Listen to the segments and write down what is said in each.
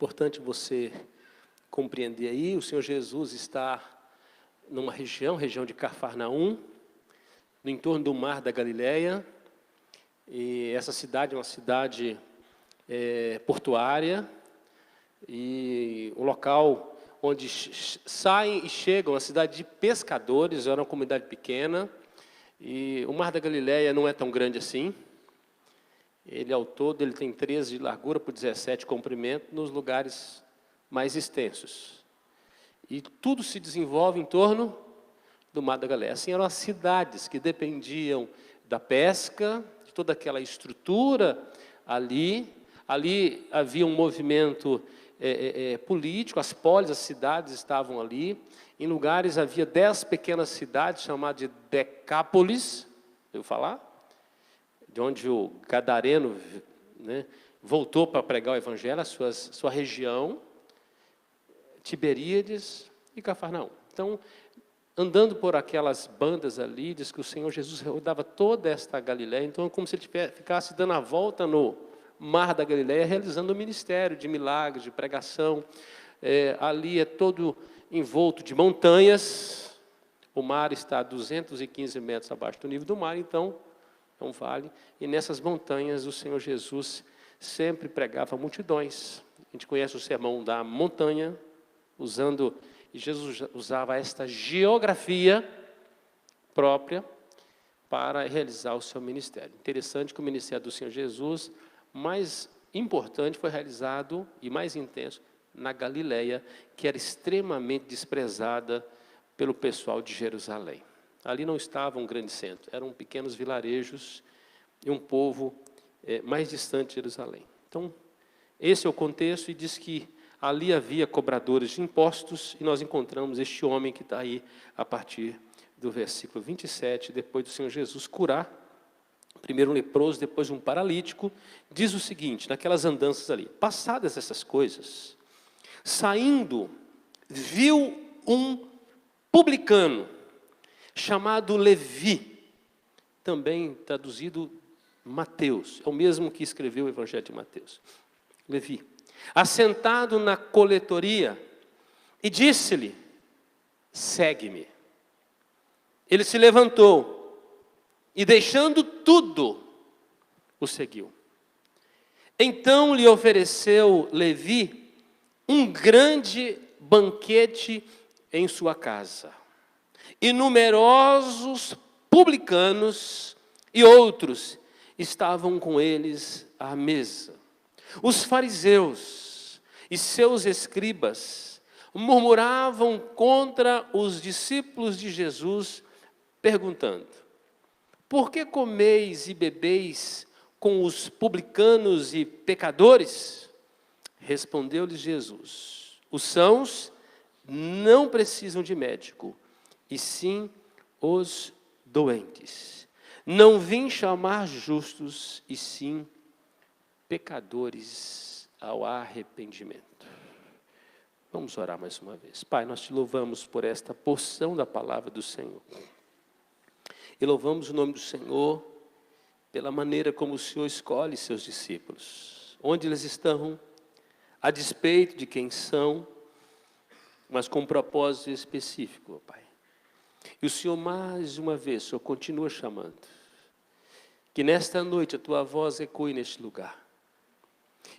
Importante você compreender aí, o Senhor Jesus está numa região de Cafarnaum, no entorno do Mar da Galileia, e essa cidade é uma cidade portuária, e um local onde saem e chegam, a cidade de pescadores, era uma comunidade pequena, e o Mar da Galileia não é tão grande assim. Ele, ao todo, ele tem 13 de largura por 17 de comprimento, nos lugares mais extensos. E tudo se desenvolve em torno do Mar da Galileia. Assim, eram as cidades que dependiam da pesca, de toda aquela estrutura ali. Ali havia um movimento político, as polis, as cidades estavam ali. Em lugares havia 10 pequenas cidades, chamadas de Decápolis, ouviu falar? De onde o Gadareno, né, voltou para pregar o Evangelho, sua região, Tiberíades e Cafarnaum. Então, andando por aquelas bandas ali, diz que o Senhor Jesus rodava toda esta Galileia, então é como se ele ficasse dando a volta no Mar da Galileia, realizando um ministério de milagres, de pregação. Ali é todo envolto de montanhas, o mar está a 215 metros abaixo do nível do mar, então é um vale, e nessas montanhas o Senhor Jesus sempre pregava multidões. A gente conhece o sermão da montanha, e Jesus usava esta geografia própria para realizar o seu ministério. Interessante que o ministério do Senhor Jesus, mais importante, foi realizado, e mais intenso, na Galileia, que era extremamente desprezada pelo pessoal de Jerusalém. Ali não estava um grande centro, eram pequenos vilarejos e um povo mais distante de Jerusalém. Então, esse é o contexto, e diz que ali havia cobradores de impostos, e nós encontramos este homem que está aí a partir do versículo 27, depois do Senhor Jesus curar, primeiro um leproso, depois um paralítico, diz o seguinte, naquelas andanças ali: passadas essas coisas, saindo, viu um publicano, chamado Levi, também traduzido Mateus, é o mesmo que escreveu o Evangelho de Mateus. Levi, assentado na coletoria, e disse-lhe: segue-me. Ele se levantou, e deixando tudo, o seguiu. Então lhe ofereceu Levi um grande banquete em sua casa. E numerosos publicanos e outros estavam com eles à mesa. Os fariseus e seus escribas murmuravam contra os discípulos de Jesus, perguntando: por que comeis e bebeis com os publicanos e pecadores? Respondeu-lhes Jesus: os sãos não precisam de médico, e sim os doentes. Não vim chamar justos, e sim pecadores ao arrependimento. Vamos orar mais uma vez. Pai, nós te louvamos por esta porção da palavra do Senhor. E louvamos o nome do Senhor pela maneira como o Senhor escolhe seus discípulos. Onde eles estão, a despeito de quem são, mas com um propósito específico, Pai. E o Senhor, mais uma vez, o Senhor continua chamando. Que nesta noite a Tua voz ecoe neste lugar.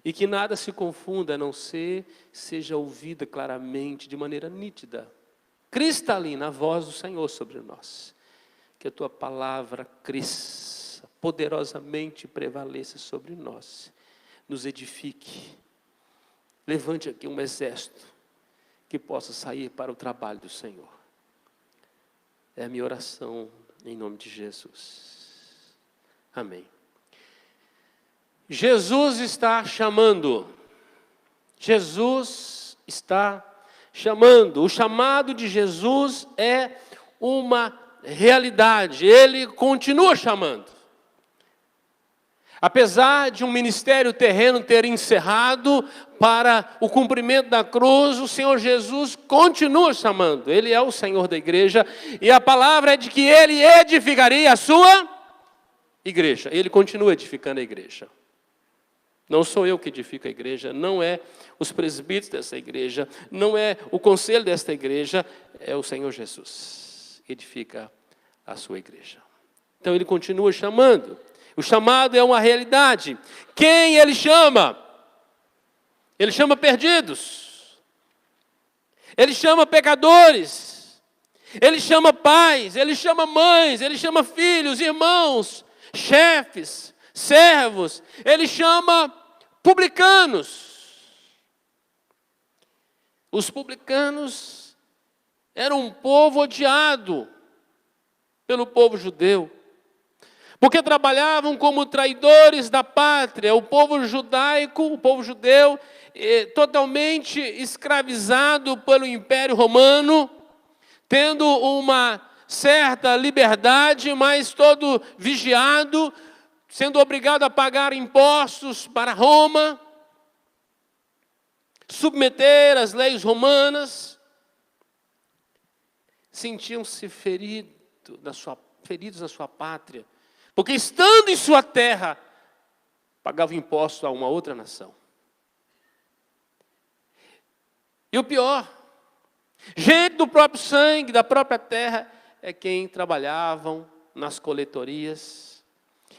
E que nada se confunda, a não ser seja ouvida claramente, de maneira nítida, cristalina, a voz do Senhor sobre nós. Que a Tua palavra cresça, poderosamente prevaleça sobre nós. Nos edifique. Levante aqui um exército que possa sair para o trabalho do Senhor. É a minha oração em nome de Jesus. Amém. Jesus está chamando. Jesus está chamando. O chamado de Jesus é uma realidade. Ele continua chamando. Apesar de um ministério terreno ter encerrado para o cumprimento da cruz, o Senhor Jesus continua chamando. Ele é o Senhor da igreja, e a palavra é de que Ele edificaria a sua igreja. Ele continua edificando a igreja. Não sou eu que edifico a igreja, não é os presbíteros dessa igreja, não é o conselho desta igreja, é o Senhor Jesus. Edifica a sua igreja. Então ele continua chamando. O chamado é uma realidade. Quem ele chama? Ele chama perdidos. Ele chama pecadores. Ele chama pais, ele chama mães, ele chama filhos, irmãos, chefes, servos. Ele chama publicanos. Os publicanos eram um povo odiado pelo povo judeu, porque trabalhavam como traidores da pátria. O povo judaico, o povo judeu, totalmente escravizado pelo Império Romano, tendo uma certa liberdade, mas todo vigiado, sendo obrigado a pagar impostos para Roma, submeter às leis romanas, sentiam-se feridos na sua pátria, porque estando em sua terra, pagavam imposto a uma outra nação. E o pior, gente do próprio sangue, da própria terra, é quem trabalhavam nas coletorias,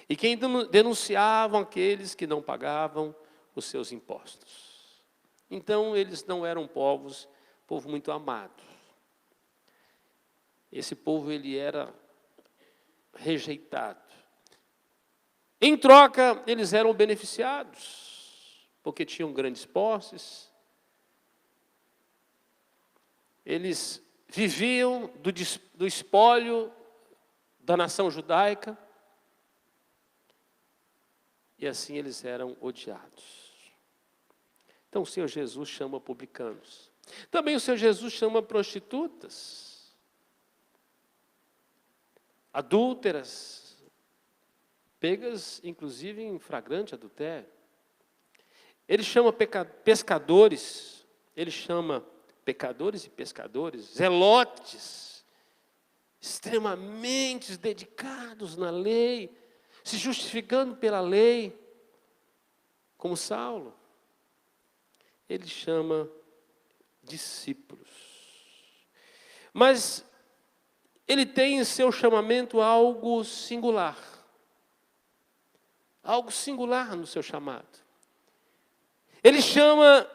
e quem denunciavam aqueles que não pagavam os seus impostos. Então, eles não eram povo muito amado. Esse povo, ele era rejeitado. Em troca, eles eram beneficiados, porque tinham grandes posses. Eles viviam do espólio da nação judaica. E assim eles eram odiados. Então o Senhor Jesus chama publicanos. Também o Senhor Jesus chama prostitutas, adúlteras, pegas inclusive em flagrante adultério. Ele chama pescadores, ele chama pecadores e pescadores, zelotes, extremamente dedicados na lei, se justificando pela lei, como Saulo. Ele chama discípulos. Mas ele tem em seu chamamento algo singular. Algo singular no seu chamado. Ele chama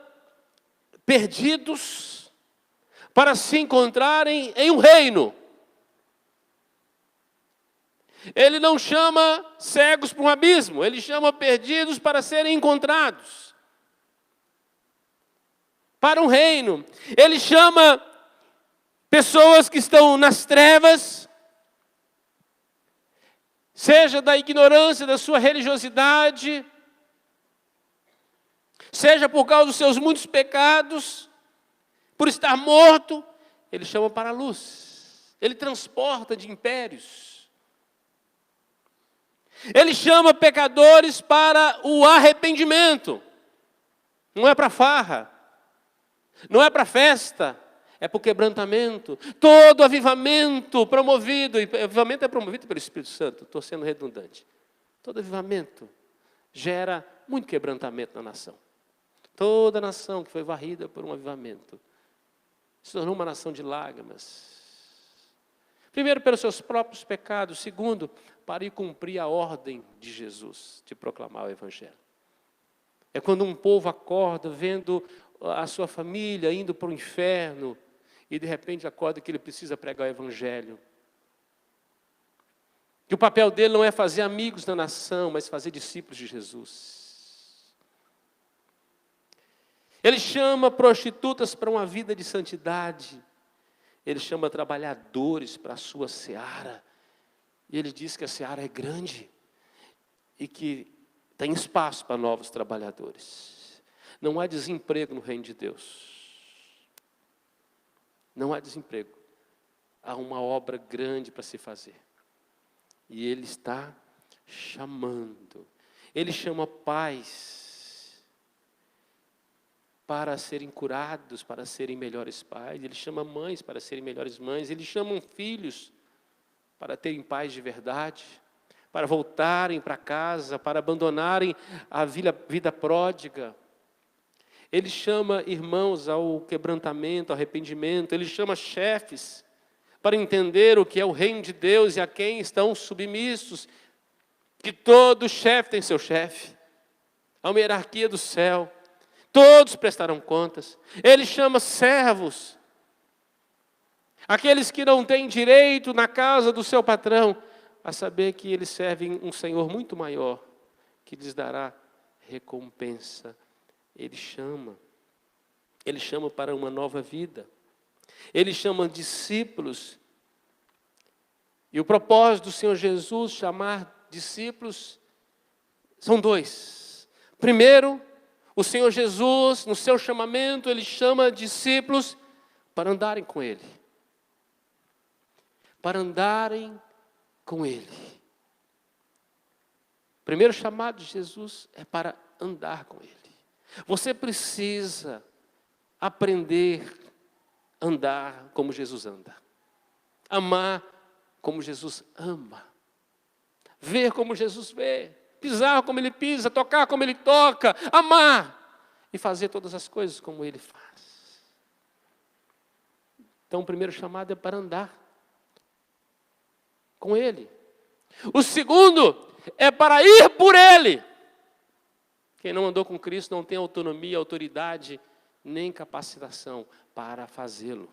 perdidos para se encontrarem em um reino. Ele não chama cegos para um abismo, ele chama perdidos para serem encontrados. Para um reino. Ele chama pessoas que estão nas trevas, seja da ignorância da sua religiosidade, seja por causa dos seus muitos pecados, por estar morto, ele chama para a luz. Ele transporta de impérios. Ele chama pecadores para o arrependimento. Não é para farra, não é para festa, é para o quebrantamento. Todo avivamento promovido, e avivamento é promovido pelo Espírito Santo, estou sendo redundante. Todo avivamento gera muito quebrantamento na nação. Toda nação que foi varrida por um avivamento se tornou uma nação de lágrimas. Primeiro, pelos seus próprios pecados. Segundo, para ir cumprir a ordem de Jesus, de proclamar o Evangelho. É quando um povo acorda vendo a sua família indo para o inferno e de repente acorda que ele precisa pregar o Evangelho. Que o papel dele não é fazer amigos na nação, mas fazer discípulos de Jesus. Ele chama prostitutas para uma vida de santidade. Ele chama trabalhadores para a sua seara. E ele diz que a seara é grande e que tem espaço para novos trabalhadores. Não há desemprego no reino de Deus. Não há desemprego. Há uma obra grande para se fazer. E ele está chamando. Ele chama pais para serem curados, para serem melhores pais. Ele chama mães para serem melhores mães. Ele chama filhos para terem pais de verdade, para voltarem para casa, para abandonarem a vida pródiga. Ele chama irmãos ao quebrantamento, ao arrependimento. Ele chama chefes para entender o que é o reino de Deus e a quem estão submissos. Que todo chefe tem seu chefe. Há uma hierarquia do céu. Todos prestarão contas. Ele chama servos. Aqueles que não têm direito na casa do seu patrão, a saber que eles servem um Senhor muito maior, que lhes dará recompensa. Ele chama para uma nova vida. Ele chama discípulos. E o propósito do Senhor Jesus chamar discípulos são dois. Primeiro, o Senhor Jesus, no seu chamamento, Ele chama discípulos para andarem com Ele. Para andarem com Ele. O primeiro chamado de Jesus é para andar com Ele. Você precisa aprender a andar como Jesus anda. Amar como Jesus ama. Ver como Jesus vê. Pisar como Ele pisa, tocar como Ele toca. Amar e fazer todas as coisas como Ele faz. Então o primeiro chamado é para andar com Ele. O segundo é para ir por Ele. Quem não andou com Cristo não tem autonomia, autoridade, nem capacitação para fazê-lo.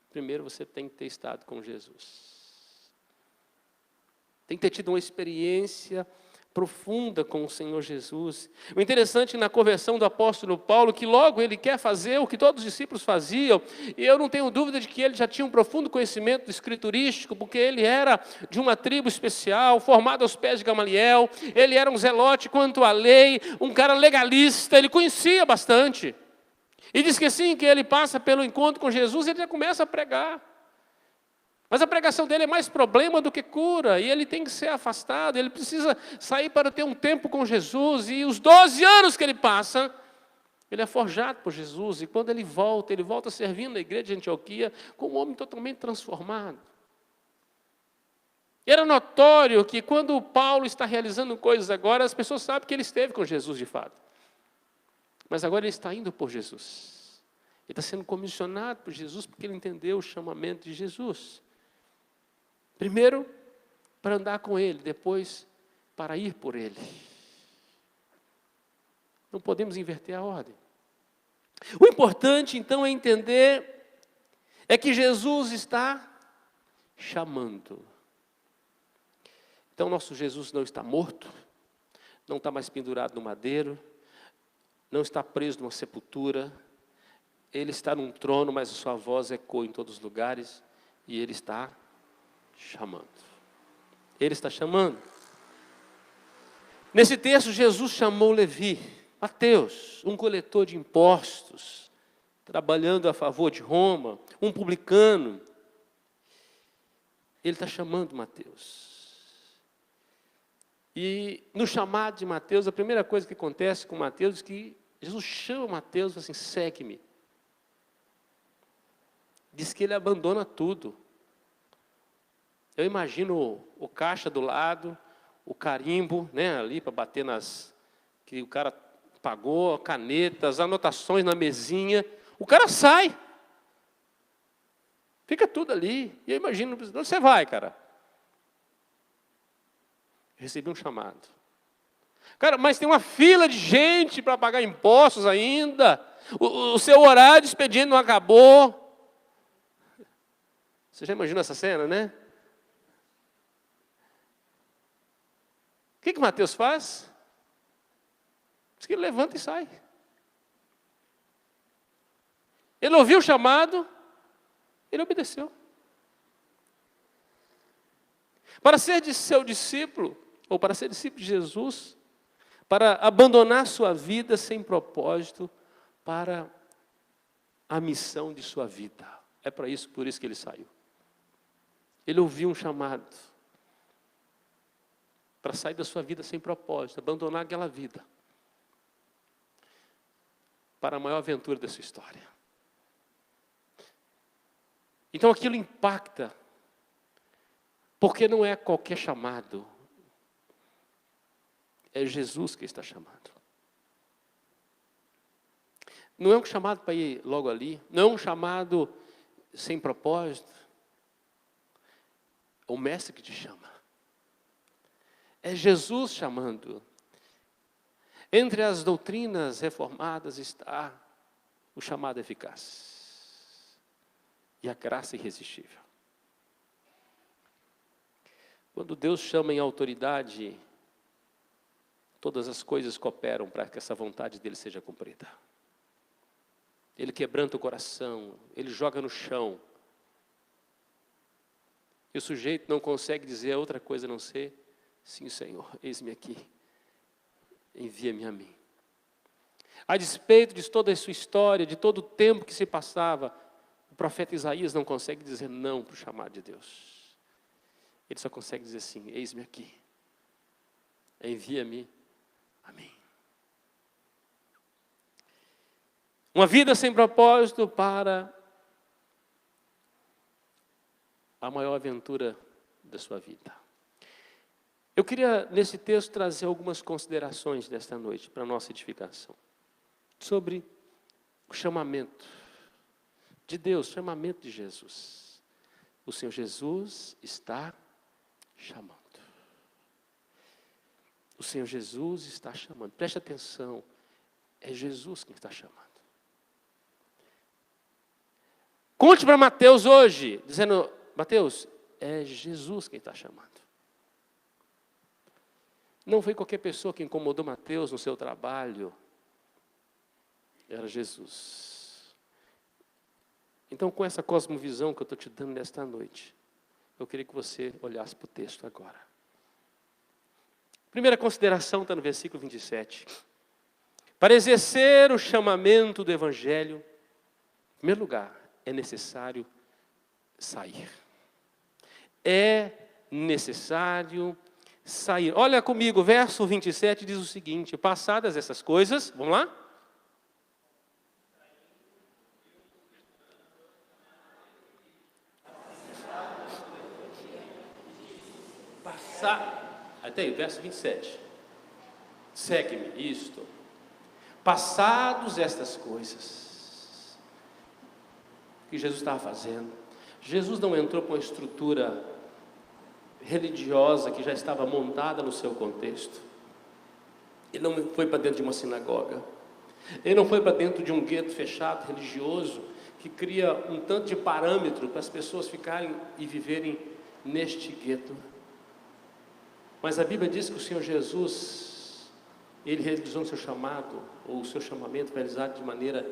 Primeiro você tem que ter estado com Jesus. Tem que ter tido uma experiência profunda com o Senhor Jesus. O interessante na conversão do apóstolo Paulo, que logo ele quer fazer o que todos os discípulos faziam, e eu não tenho dúvida de que ele já tinha um profundo conhecimento escriturístico, porque ele era de uma tribo especial, formado aos pés de Gamaliel, ele era um zelote quanto à lei, um cara legalista, ele conhecia bastante. E diz que assim que ele passa pelo encontro com Jesus, ele já começa a pregar. Mas a pregação dele é mais problema do que cura, e ele tem que ser afastado, ele precisa sair para ter um tempo com Jesus, e os 12 anos que ele passa, ele é forjado por Jesus, e quando ele volta servindo na igreja de Antioquia, como um homem totalmente transformado. E era notório que quando Paulo está realizando coisas agora, as pessoas sabem que ele esteve com Jesus de fato. Mas agora ele está indo por Jesus. Ele está sendo comissionado por Jesus, porque ele entendeu o chamamento de Jesus. Primeiro, para andar com Ele, depois, para ir por Ele. Não podemos inverter a ordem. O importante, então, é entender é que Jesus está chamando. Então, nosso Jesus não está morto, não está mais pendurado no madeiro, não está preso numa sepultura, Ele está num trono, mas a sua voz ecoa em todos os lugares, e Ele está chamando. Ele está chamando. Nesse texto, Jesus chamou Levi, Mateus, um coletor de impostos, trabalhando a favor de Roma, um publicano. Ele está chamando Mateus. E no chamado de Mateus, a primeira coisa que acontece com Mateus é que Jesus chama Mateus e fala assim, segue-me. Diz que ele abandona tudo. Eu imagino o caixa do lado, o carimbo, né, ali para bater que o cara pagou, canetas, anotações na mesinha. O cara sai. Fica tudo ali. E eu imagino, onde você vai, cara? Recebi um chamado. Cara, mas tem uma fila de gente para pagar impostos ainda. O seu horário de expediente não acabou. Você já imaginou essa cena, né? O que Mateus faz? Diz que ele levanta e sai. Ele ouviu o chamado, ele obedeceu. Para ser seu discípulo, ou para ser discípulo de Jesus, para abandonar sua vida sem propósito, para a missão de sua vida. É por isso que ele saiu. Ele ouviu um chamado para sair da sua vida sem propósito, abandonar aquela vida para a maior aventura da sua história. Então aquilo impacta Porque não é qualquer chamado, é Jesus que está chamando. Não é um chamado para ir logo ali, não é um chamado sem propósito. É o mestre que te chama. É Jesus chamando. Entre as doutrinas reformadas está o chamado eficaz e a graça irresistível. Quando Deus chama em autoridade, todas as coisas cooperam para que essa vontade dele seja cumprida. Ele quebranta o coração, ele joga no chão. E o sujeito não consegue dizer outra coisa a não ser: sim, Senhor, eis-me aqui, envia-me a mim. A despeito de toda a sua história, de todo o tempo que se passava, o profeta Isaías não consegue dizer não para o chamado de Deus. Ele só consegue dizer sim, eis-me aqui, envia-me a mim. Uma vida sem propósito para a maior aventura da sua vida. Eu queria, nesse texto, trazer algumas considerações desta noite para a nossa edificação. Sobre o chamamento de Deus, o chamamento de Jesus. O Senhor Jesus está chamando. O Senhor Jesus está chamando. Preste atenção, é Jesus quem está chamando. Conte para Mateus hoje, dizendo: Mateus, é Jesus quem está chamando. Não foi qualquer pessoa que incomodou Mateus no seu trabalho. Era Jesus. Então, com essa cosmovisão que eu estou te dando nesta noite, eu queria que você olhasse para o texto agora. Primeira consideração está no versículo 27. Para exercer o chamamento do Evangelho, em primeiro lugar, é necessário sair. É necessário sair. Olha comigo, verso 27 diz o seguinte: passadas essas coisas, vamos lá? Até aí, verso 27. Segue-me, isto. Passados estas coisas, o que Jesus estava fazendo? Jesus não entrou com uma estrutura religiosa que já estava montada no seu contexto. Ele não foi para dentro de uma sinagoga. Ele não foi para dentro de um gueto fechado, religioso, que cria um tanto de parâmetro para as pessoas ficarem e viverem neste gueto. Mas a Bíblia diz que o Senhor Jesus, Ele realizou o seu chamado, ou o seu chamamento realizado de maneira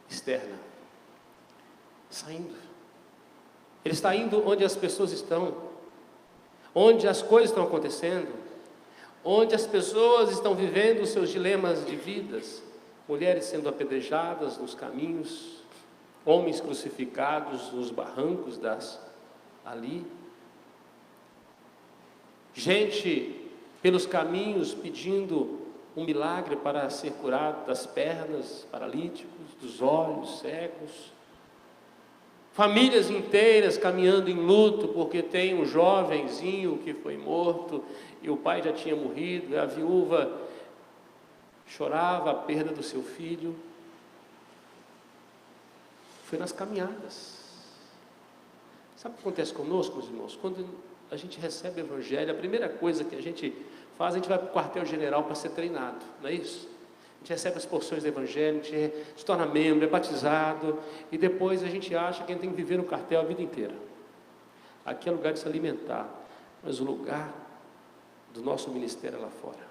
externa. Saindo. Ele está indo onde as pessoas estão, onde as coisas estão acontecendo, onde as pessoas estão vivendo os seus dilemas de vidas. Mulheres sendo apedrejadas nos caminhos, homens crucificados nos barrancos ali. Gente pelos caminhos pedindo um milagre para ser curado das pernas, paralíticos, dos olhos, cegos. Famílias inteiras caminhando em luto porque tem um jovenzinho que foi morto e o pai já tinha morrido, e a viúva chorava a perda do seu filho. Foi nas caminhadas. Sabe o que acontece conosco, meus irmãos? Quando a gente recebe o Evangelho, a primeira coisa que a gente faz, a gente vai para o quartel-general para ser treinado, não é isso? A gente recebe as porções do Evangelho, a gente se torna membro, é batizado, e depois a gente acha que a gente tem que viver no quartel a vida inteira. Aqui é lugar de se alimentar, mas o lugar do nosso ministério é lá fora.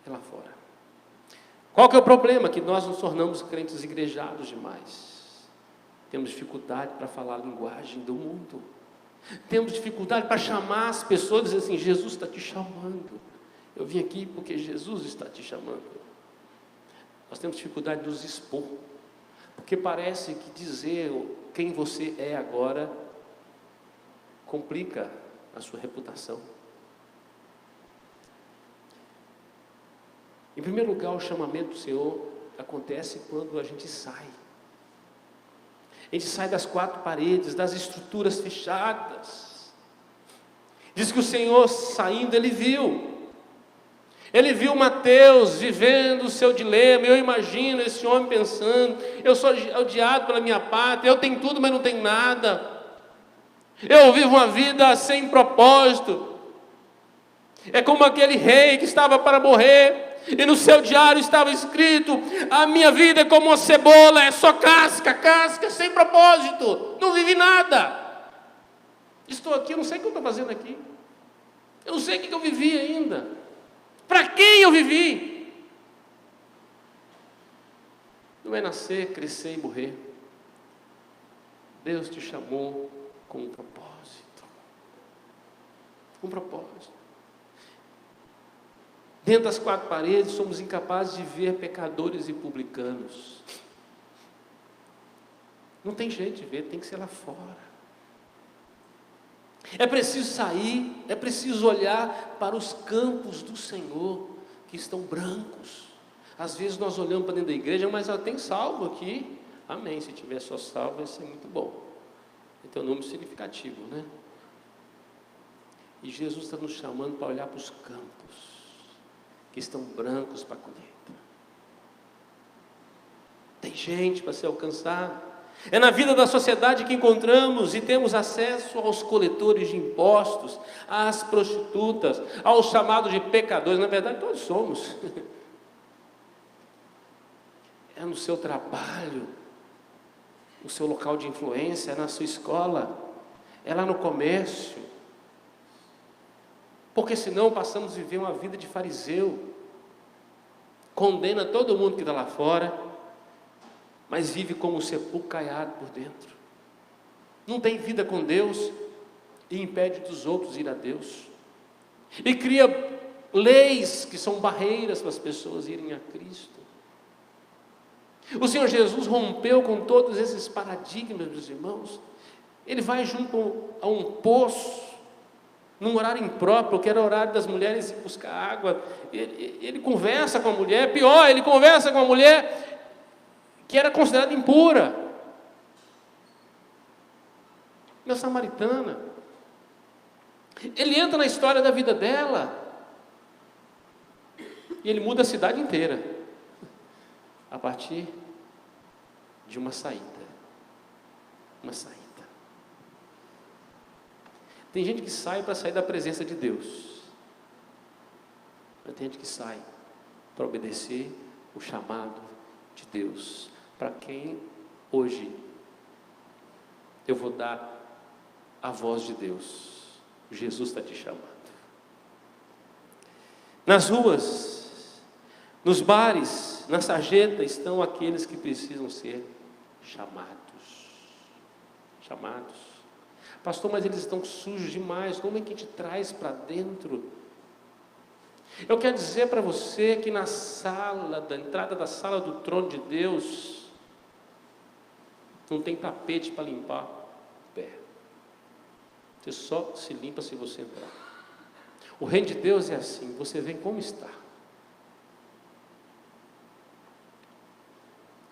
É lá fora. Qual que é o problema? Que nós nos tornamos crentes igrejados demais. Temos dificuldade para falar a linguagem do mundo. Temos dificuldade para chamar as pessoas e dizer assim: Jesus está te chamando. Eu vim aqui porque Jesus está te chamando. Nós temos dificuldade de nos expor, porque parece que dizer quem você é agora complica a sua reputação. Em primeiro lugar, o chamamento do Senhor acontece quando a gente sai. A gente sai das quatro paredes, das estruturas fechadas. Diz que o Senhor saindo, Ele viu. Ele viu Mateus vivendo o seu dilema. Eu imagino esse homem pensando: eu sou odiado pela minha pátria, eu tenho tudo, mas não tenho nada. Eu vivo uma vida sem propósito. É como aquele rei que estava para morrer, e no seu diário estava escrito: a minha vida é como uma cebola, é só casca, casca, sem propósito, não vivi nada. Estou aqui, eu não sei o que eu estou fazendo aqui. Eu não sei o que eu vivi ainda. Para quem eu vivi? Não é nascer, crescer e morrer. Deus te chamou com um propósito. Um propósito. Dentro das quatro paredes, somos incapazes de ver pecadores e publicanos. Não tem jeito de ver, tem que ser lá fora. É preciso sair, é preciso olhar para os campos do Senhor, que estão brancos. Às vezes nós olhamos para dentro da igreja, mas ela tem salvo aqui. Amém, se tiver só salvo, vai ser muito bom. Então, número significativo, né? E Jesus está nos chamando para olhar para os campos, que estão brancos para a colheita. Tem gente para ser alcançada. É na vida da sociedade que encontramos e temos acesso aos coletores de impostos, às prostitutas, aos chamados de pecadores. Na verdade, todos somos. É no seu trabalho, no seu local de influência, é na sua escola, é lá no comércio. Porque senão passamos a viver uma vida de fariseu. Condena todo mundo que está lá fora, mas vive como um sepulcro caiado por dentro. Não tem vida com Deus e impede dos outros ir a Deus. E cria leis que são barreiras para as pessoas irem a Cristo. O Senhor Jesus rompeu com todos esses paradigmas, meus irmãos. Ele vai junto a um poço, num horário impróprio, que era o horário das mulheres ir buscar água. Ele conversa com a mulher, pior, ele conversa com a mulher que era considerada impura, uma samaritana. Ele entra na história da vida dela, e ele muda a cidade inteira, a partir de uma saída. Uma saída. Tem gente que sai para sair da presença de Deus, mas tem gente que sai para obedecer o chamado de Deus. Para quem hoje eu vou dar a voz de Deus? Jesus está te chamando. Nas ruas, nos bares, na sarjeta estão aqueles que precisam ser chamados. Chamados. Pastor, mas eles estão sujos demais. Como é que te traz para dentro? Eu quero dizer para você que na sala, da entrada da sala do trono de Deus, não tem tapete para limpar o pé. Você só se limpa se você entrar. O reino de Deus é assim, você vem como está.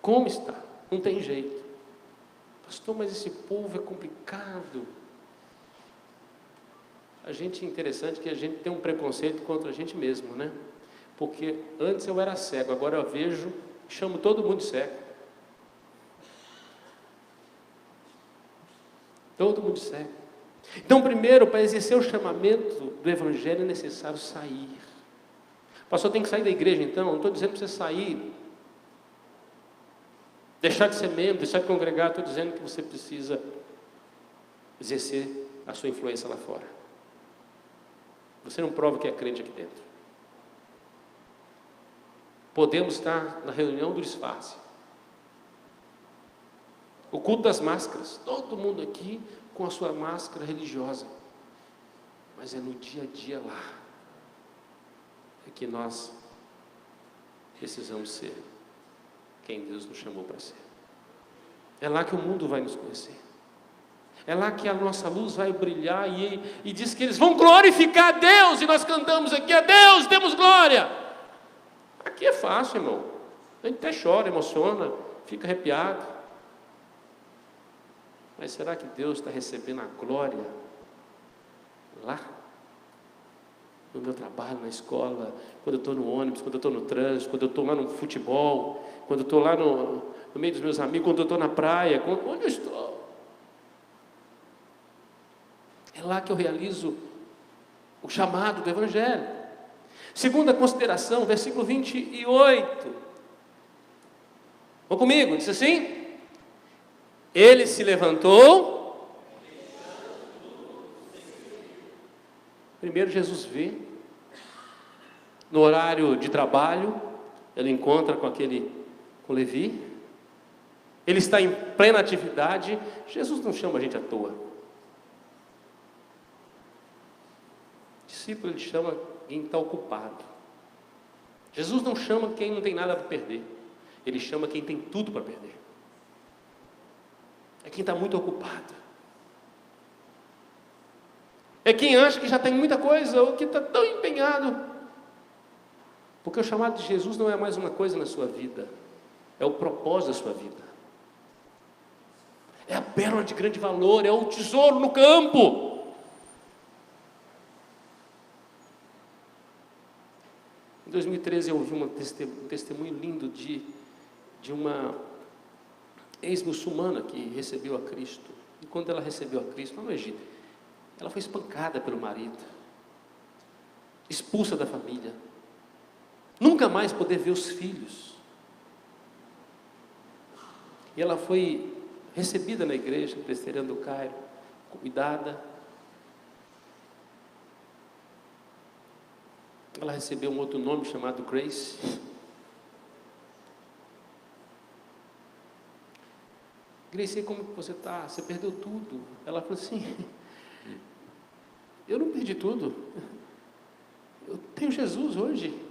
Como está? Não tem jeito. Pastor, mas esse povo é complicado. A gente é interessante que a gente tem um preconceito contra a gente mesmo, né? Porque antes eu era cego, agora eu vejo, chamo todo mundo de cego. Todo mundo cego. Então, primeiro, para exercer o chamamento do Evangelho é necessário sair. Pastor, tem que sair da igreja então? Não estou dizendo para você sair, deixar de ser membro, deixar de congregar. Estou dizendo que você precisa exercer a sua influência lá fora. Você não prova que é crente aqui dentro. Podemos estar na reunião do disfarce, o culto das máscaras, todo mundo aqui com a sua máscara religiosa, mas é no dia a dia lá é que nós precisamos ser quem Deus nos chamou para ser. É lá que o mundo vai nos conhecer, é lá que a nossa luz vai brilhar. E diz que eles vão glorificar a Deus, e nós cantamos aqui: a Deus demos glória. Aqui é fácil, irmão, a gente até chora, emociona, fica arrepiado. Mas será que Deus está recebendo a glória lá? No meu trabalho, na escola, quando eu estou no ônibus, quando eu estou no trânsito, quando eu estou lá no futebol, quando eu estou lá no meio dos meus amigos, quando eu estou na praia, onde eu estou? É lá que eu realizo o chamado do Evangelho. Segunda consideração, versículo 28. Vão comigo, diz assim: ele se levantou. Primeiro Jesus vê, no horário de trabalho, ele encontra com Levi, ele está em plena atividade. Jesus não chama a gente à toa. Discípulo, ele chama quem está ocupado. Jesus não chama quem não tem nada para perder, ele chama quem tem tudo para perder. É quem está muito ocupado. É quem acha que já tem muita coisa, ou que está tão empenhado. Porque o chamado de Jesus não é mais uma coisa na sua vida, é o propósito da sua vida. É a pérola de grande valor, é o tesouro no campo. Em 2013 eu ouvi um testemunho lindo de uma ex-muçulmana que recebeu a Cristo. E quando ela recebeu a Cristo, lá no Egito, ela foi espancada pelo marido, expulsa da família, nunca mais poder ver os filhos. E ela foi recebida na igreja presbiteriana do Cairo, cuidada. Ela recebeu um outro nome chamado Grace. Grace, como que você está? Você perdeu tudo. Ela falou assim: eu não perdi tudo, eu tenho Jesus hoje.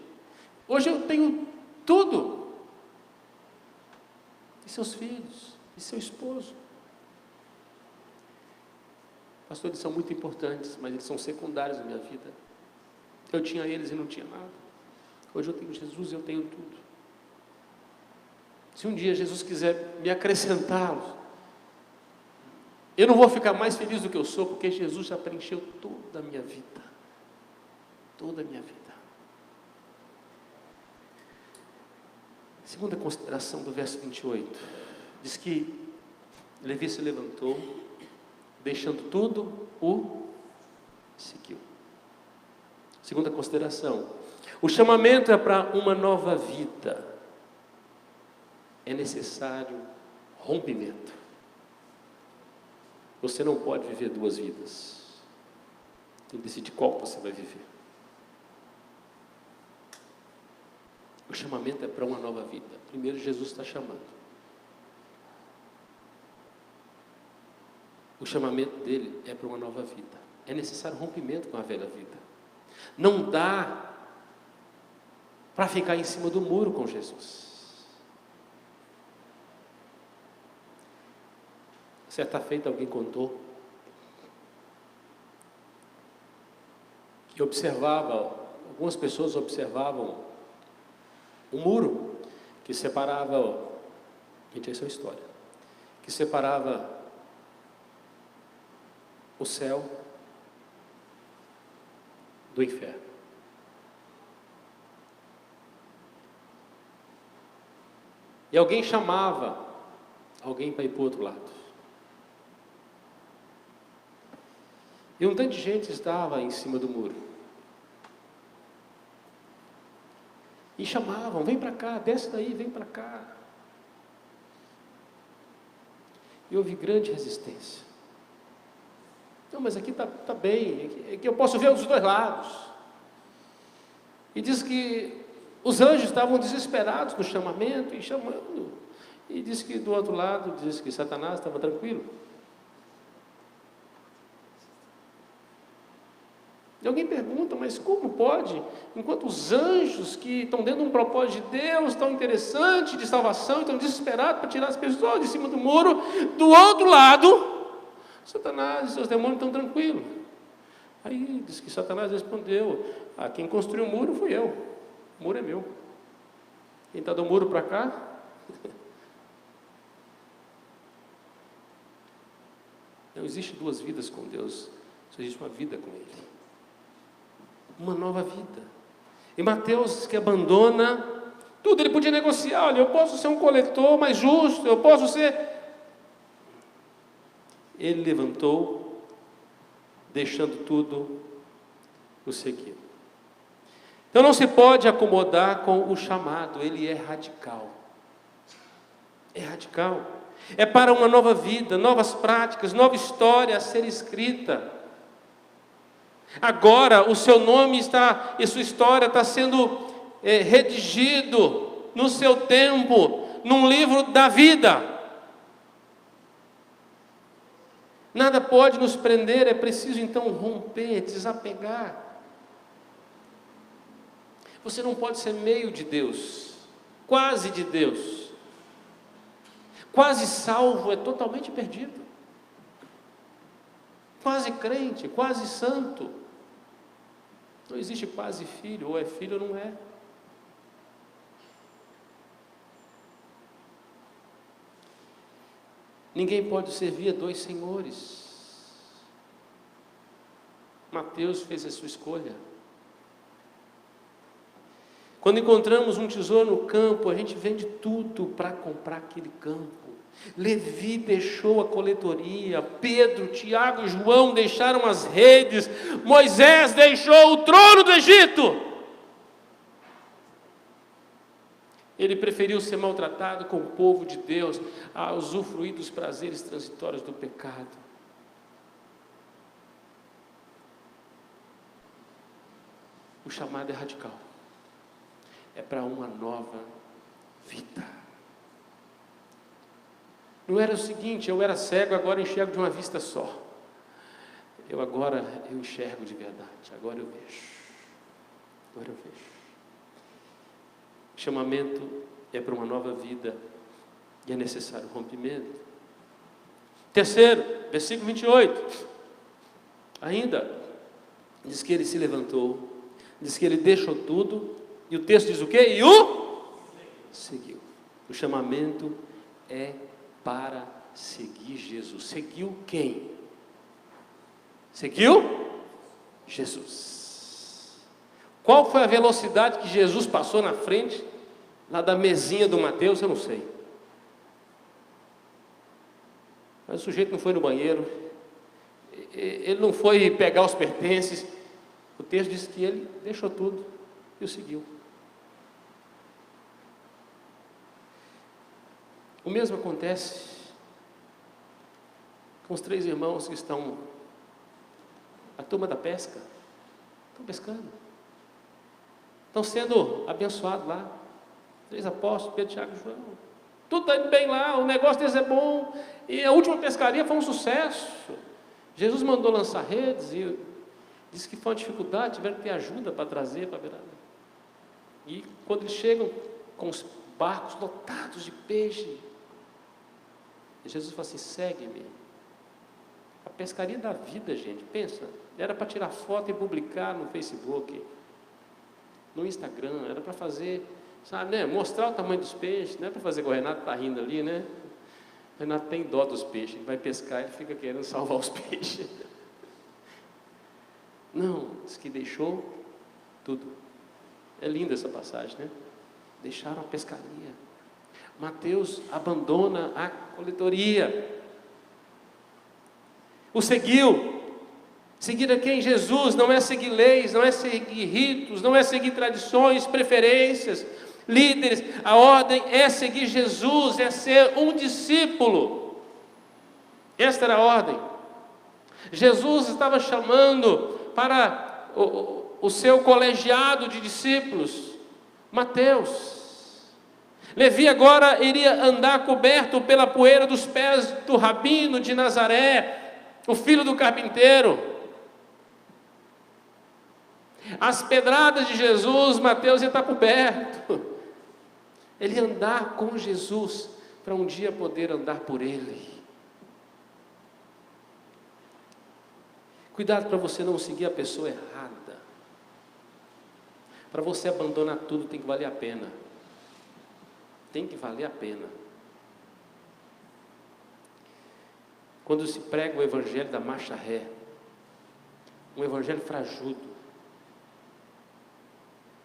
Hoje eu tenho tudo. E seus filhos, e seu esposo. Pastor, eles são muito importantes, mas eles são secundários na minha vida. Eu tinha eles e não tinha nada. Hoje eu tenho Jesus e eu tenho tudo. Se um dia Jesus quiser me acrescentá-los, eu não vou ficar mais feliz do que eu sou, porque Jesus já preencheu toda a minha vida. Toda a minha vida. Segunda consideração do verso 28. Diz que Levi se levantou, deixando tudo, o seguiu. Segunda consideração. O chamamento é para uma nova vida. É necessário rompimento. Você não pode viver duas vidas. Tem que decidir qual você vai viver. O chamamento é para uma nova vida. Primeiro, Jesus está chamando. O chamamento dele é para uma nova vida. É necessário rompimento com a velha vida. Não dá para ficar em cima do muro com Jesus. Certa feita alguém contou que algumas pessoas observavam um muro que separava, gente, essa é a história, que separava o céu do inferno. E alguém chamava alguém para ir para o outro lado. E um tanto de gente estava em cima do muro. E chamavam: vem para cá, desce daí, vem para cá. E houve grande resistência. Não, mas aqui está bem, aqui eu posso ver os dois lados. E diz que os anjos estavam desesperados no chamamento e chamando. E diz que do outro lado, diz que Satanás estava tranquilo. E alguém pergunta: mas como pode? Enquanto os anjos que estão dentro de um propósito de Deus, tão interessante, de salvação, estão desesperados para tirar as pessoas de cima do muro, do outro lado, Satanás e seus demônios estão tranquilos. Aí diz que Satanás respondeu: quem construiu o muro fui eu, o muro é meu. Quem está do muro para cá? Não existe duas vidas com Deus, só existe uma vida com Ele. Uma nova vida. E Mateus, que abandona tudo, ele podia negociar: olha, eu posso ser um coletor mais justo, eu posso ser... Ele levantou, deixando tudo, o seguiu. Então não se pode acomodar com o chamado, ele é radical. É radical. É para uma nova vida, novas práticas, nova história a ser escrita. Agora o seu nome está, e sua história está sendo redigido no seu tempo, num livro da vida. Nada pode nos prender, é preciso então romper, desapegar. Você não pode ser meio de Deus, quase de Deus. Quase salvo é totalmente perdido. Quase crente, quase santo. Não existe quase filho, ou é filho ou não é. Ninguém pode servir a dois senhores. Mateus fez a sua escolha. Quando encontramos um tesouro no campo, a gente vende tudo para comprar aquele campo. Levi deixou a coletoria, Pedro, Tiago e João deixaram as redes, Moisés deixou o trono do Egito. Ele preferiu ser maltratado com o povo de Deus a usufruir dos prazeres transitórios do pecado. O chamado é radical. É para uma nova vida. Não era o seguinte: eu era cego, agora enxergo de uma vista só. Eu enxergo de verdade, agora eu vejo. Agora eu vejo. O chamamento é para uma nova vida e é necessário rompimento. Terceiro, versículo 28. Ainda, diz que ele se levantou, diz que ele deixou tudo, e o texto diz o quê? E o seguiu. O chamamento é para seguir Jesus. Seguiu quem? Seguiu Jesus. Qual foi a velocidade que Jesus passou na frente, lá da mesinha do Mateus? Eu não sei. Mas o sujeito não foi no banheiro, ele não foi pegar os pertences. O texto diz que ele deixou tudo e o seguiu. O mesmo acontece com os 3 irmãos que estão, a turma da pesca, estão pescando, estão sendo abençoados lá, 3 apóstolos, Pedro, Tiago e João, tudo está indo bem lá, o negócio deles é bom, e a última pescaria foi um sucesso. Jesus mandou lançar redes e disse que foi uma dificuldade, tiveram que ter ajuda para trazer para a beirada. E quando eles chegam com os barcos lotados de peixe, Jesus fala assim: segue-me. A pescaria da vida, gente, pensa, era para tirar foto e publicar no Facebook, no Instagram, era para fazer, sabe, né, mostrar o tamanho dos peixes, não é para fazer igual o Renato está rindo ali, né? O Renato tem dó dos peixes, ele vai pescar, ele fica querendo salvar os peixes. Não, diz que deixou tudo. É linda essa passagem, né? Deixaram a pescaria. Mateus abandona a coletoria. O seguiu. Seguir a quem? Jesus. Não é seguir leis, não é seguir ritos, não é seguir tradições, preferências, líderes. A ordem é seguir Jesus, é ser um discípulo. Esta era a ordem. Jesus estava chamando para o seu colegiado de discípulos, Mateus. Levi agora iria andar coberto pela poeira dos pés do rabino de Nazaré, o filho do carpinteiro. As pedradas de Jesus, Mateus ia estar coberto. Ele ia andar com Jesus, para um dia poder andar por Ele. Cuidado para você não seguir a pessoa errada. Para você abandonar tudo tem que valer a pena. Tem que valer a pena. quando se prega o evangelho da marcha ré, um evangelho frajudo,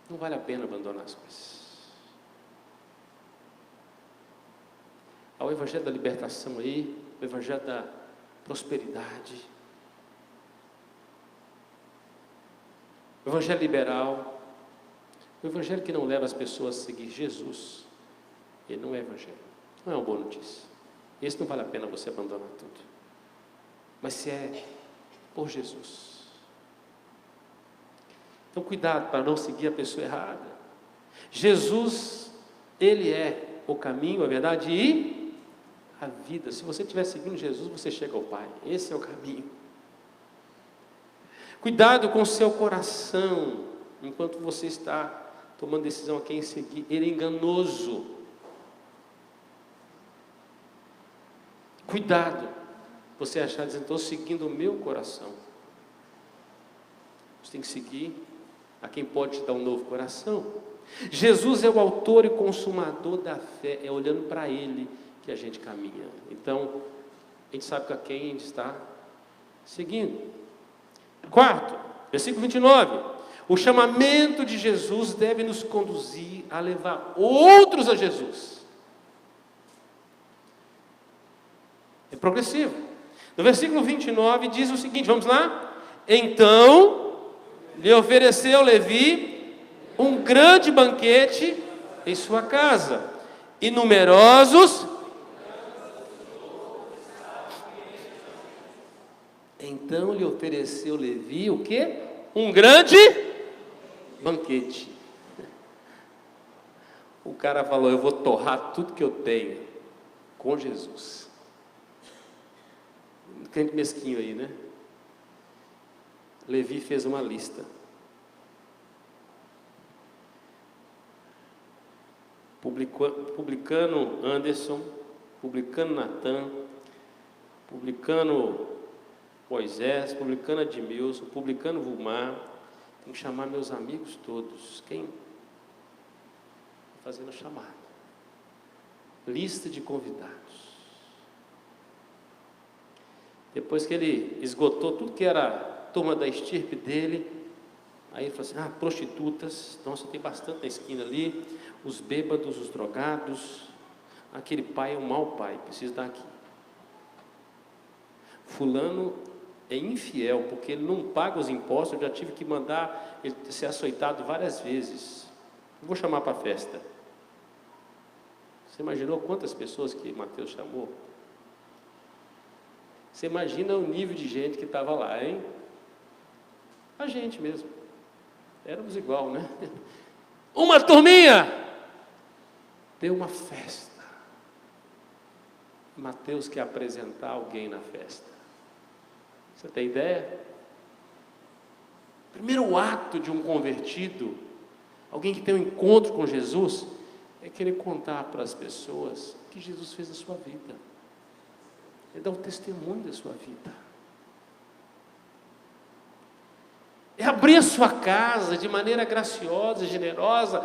não vale a pena abandonar as coisas. Há o evangelho da libertação aí, o evangelho da prosperidade, o evangelho liberal, o evangelho que não leva as pessoas a seguir Jesus. Ele não é evangelho, não é uma boa notícia. Esse não vale a pena você abandonar tudo. Mas se é por Jesus. Então cuidado para não seguir a pessoa errada. Jesus, Ele é o caminho, a verdade e a vida. Se você estiver seguindo Jesus, você chega ao Pai. Esse é o caminho. Cuidado com o seu coração, enquanto você está tomando decisão a quem seguir. Ele é enganoso. Cuidado, você achar, dizendo, estou seguindo o meu coração. Você tem que seguir a quem pode te dar um novo coração. Jesus é o autor e consumador da fé, é olhando para Ele que a gente caminha. Então, a gente sabe a quem a gente está seguindo. Quarto, versículo 29. O chamamento de Jesus deve nos conduzir a levar outros a Jesus. É progressivo. No versículo 29 diz o seguinte, vamos lá? Então lhe ofereceu Levi um grande banquete em sua casa, e numerosos. Então lhe ofereceu Levi o quê? Um grande banquete. O cara falou, eu vou torrar tudo que eu tenho com Jesus. Crente mesquinho aí, né? Levi fez uma lista. Publicano Anderson, publicano Natan, publicano Moisés, publicano Admilson, publicano Vulmar. Tem que chamar meus amigos todos. Quem? Fazendo a chamada. Lista de convidados. Depois que ele esgotou tudo que era a turma da estirpe dele, aí ele falou assim, prostitutas, nossa, tem bastante na esquina ali, os bêbados, os drogados, aquele pai é um mau pai, precisa estar aqui. Fulano é infiel, porque ele não paga os impostos, eu já tive que mandar ele ser açoitado várias vezes. Eu vou chamar para a festa. Você imaginou quantas pessoas que Mateus chamou? Você imagina o nível de gente que estava lá, hein? A gente mesmo. Éramos igual, né? Uma turminha! Deu uma festa. Mateus quer apresentar alguém na festa. Você tem ideia? Primeiro ato de um convertido, alguém que tem um encontro com Jesus, é querer contar para as pessoas o que Jesus fez na sua vida. É dar um testemunho da sua vida. É abrir a sua casa de maneira graciosa e generosa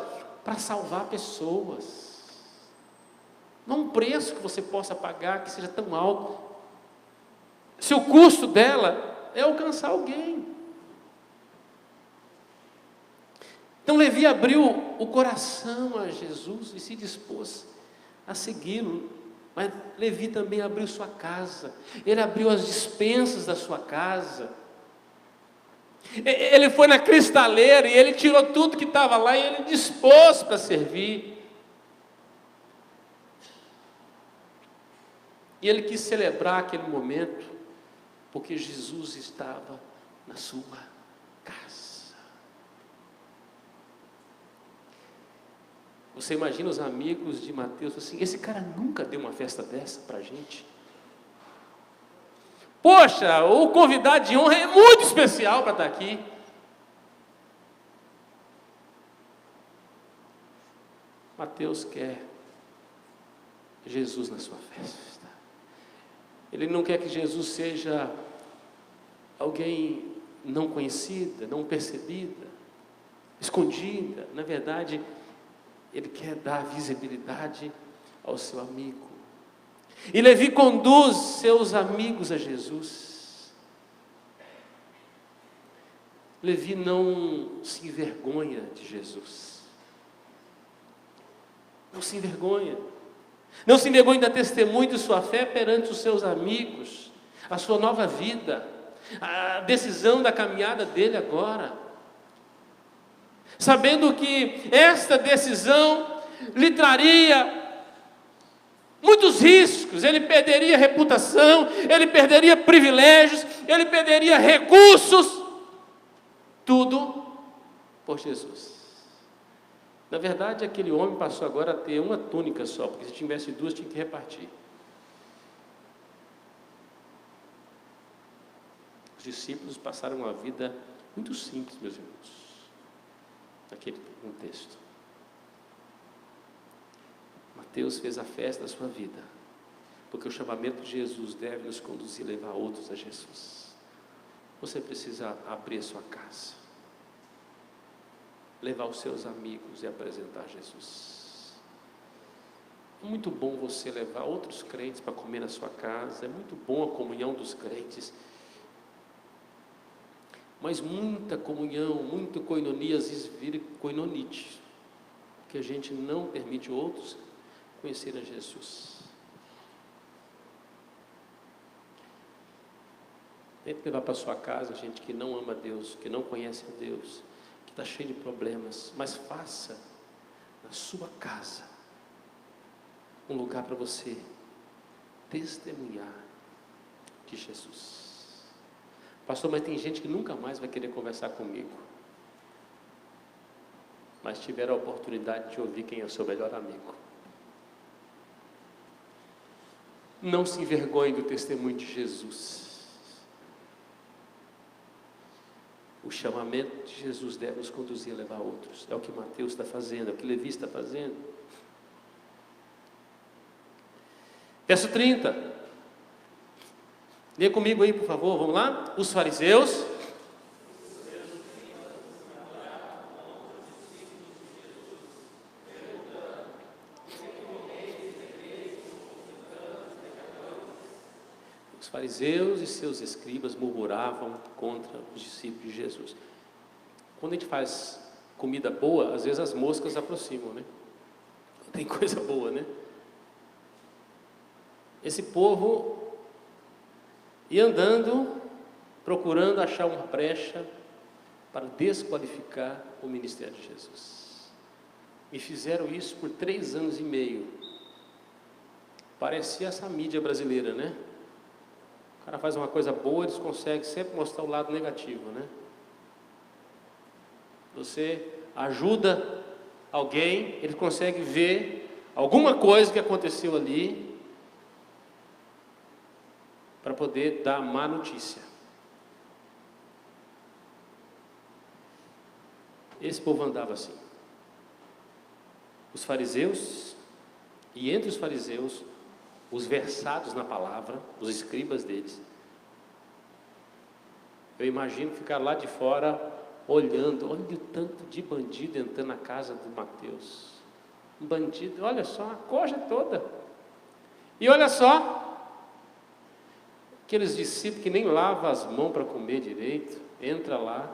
para salvar pessoas. Não um preço que você possa pagar que seja tão alto. Se o custo dela é alcançar alguém. Então Levi abriu o coração a Jesus e se dispôs a segui-lo. Mas Levi também abriu sua casa. Ele abriu as despensas da sua casa. Ele foi na cristaleira e ele tirou tudo que estava lá e ele dispôs para servir. E ele quis celebrar aquele momento, porque Jesus estava na sua casa. Você imagina os amigos de Mateus assim, esse cara nunca deu uma festa dessa para a gente. Poxa, o convidado de honra é muito especial para estar aqui. Mateus quer Jesus na sua festa. Ele não quer que Jesus seja alguém não conhecida, não percebida, escondida. Na verdade, ele quer dar visibilidade ao seu amigo. E Levi conduz seus amigos a Jesus. Levi não se envergonha de Jesus. Não se envergonha. Não se envergonha da testemunho de sua fé perante os seus amigos, a sua nova vida, a decisão da caminhada dele agora. Sabendo que esta decisão lhe traria muitos riscos, ele perderia reputação, ele perderia privilégios, ele perderia recursos, tudo por Jesus. Na verdade, aquele homem passou agora a ter uma túnica só, porque se tivesse duas, tinha que repartir. Os discípulos passaram uma vida muito simples, meus irmãos, naquele contexto. Mateus fez a festa da sua vida, porque o chamamento de Jesus deve nos conduzir a levar outros a Jesus. Você precisa abrir a sua casa, levar os seus amigos e apresentar Jesus. É muito bom você levar outros crentes para comer na sua casa, é muito bom a comunhão dos crentes, mas muita comunhão, muita coinonia, às vezes vira coinonite, porque a gente não permite outros conhecer a Jesus. Tente levar para sua casa gente que não ama Deus, que não conhece a Deus, que está cheio de problemas, mas faça na sua casa um lugar para você testemunhar de Jesus. Pastor, mas tem gente que nunca mais vai querer conversar comigo, mas tiveram a oportunidade de ouvir quem é o seu melhor amigo. Não se envergonhe do testemunho de Jesus. O chamamento de Jesus deve nos conduzir a levar outros. É o que Mateus está fazendo, é o que Levi está fazendo. Verso 30. Lê comigo aí, por favor, vamos lá? Os fariseus. Os fariseus e seus escribas murmuravam contra os discípulos de Jesus. Quando a gente faz comida boa, às vezes as moscas aproximam, né? Tem coisa boa, né? Esse povo ia andando, procurando achar uma brecha para desqualificar o ministério de Jesus. E fizeram isso por 3 anos e meio. Parecia essa mídia brasileira, né? O cara faz uma coisa boa, eles conseguem sempre mostrar o lado negativo, né? Você ajuda alguém, ele consegue ver alguma coisa que aconteceu ali para poder dar má notícia. Esse povo andava assim. Os fariseus, e entre os fariseus, os versados na palavra, os escribas deles. Eu imagino ficar lá de fora, olhando, olha o tanto de bandido entrando na casa do Mateus. Um bandido, olha só, a coja toda. E olha só, aqueles discípulos que nem lavam as mãos para comer direito, entra lá.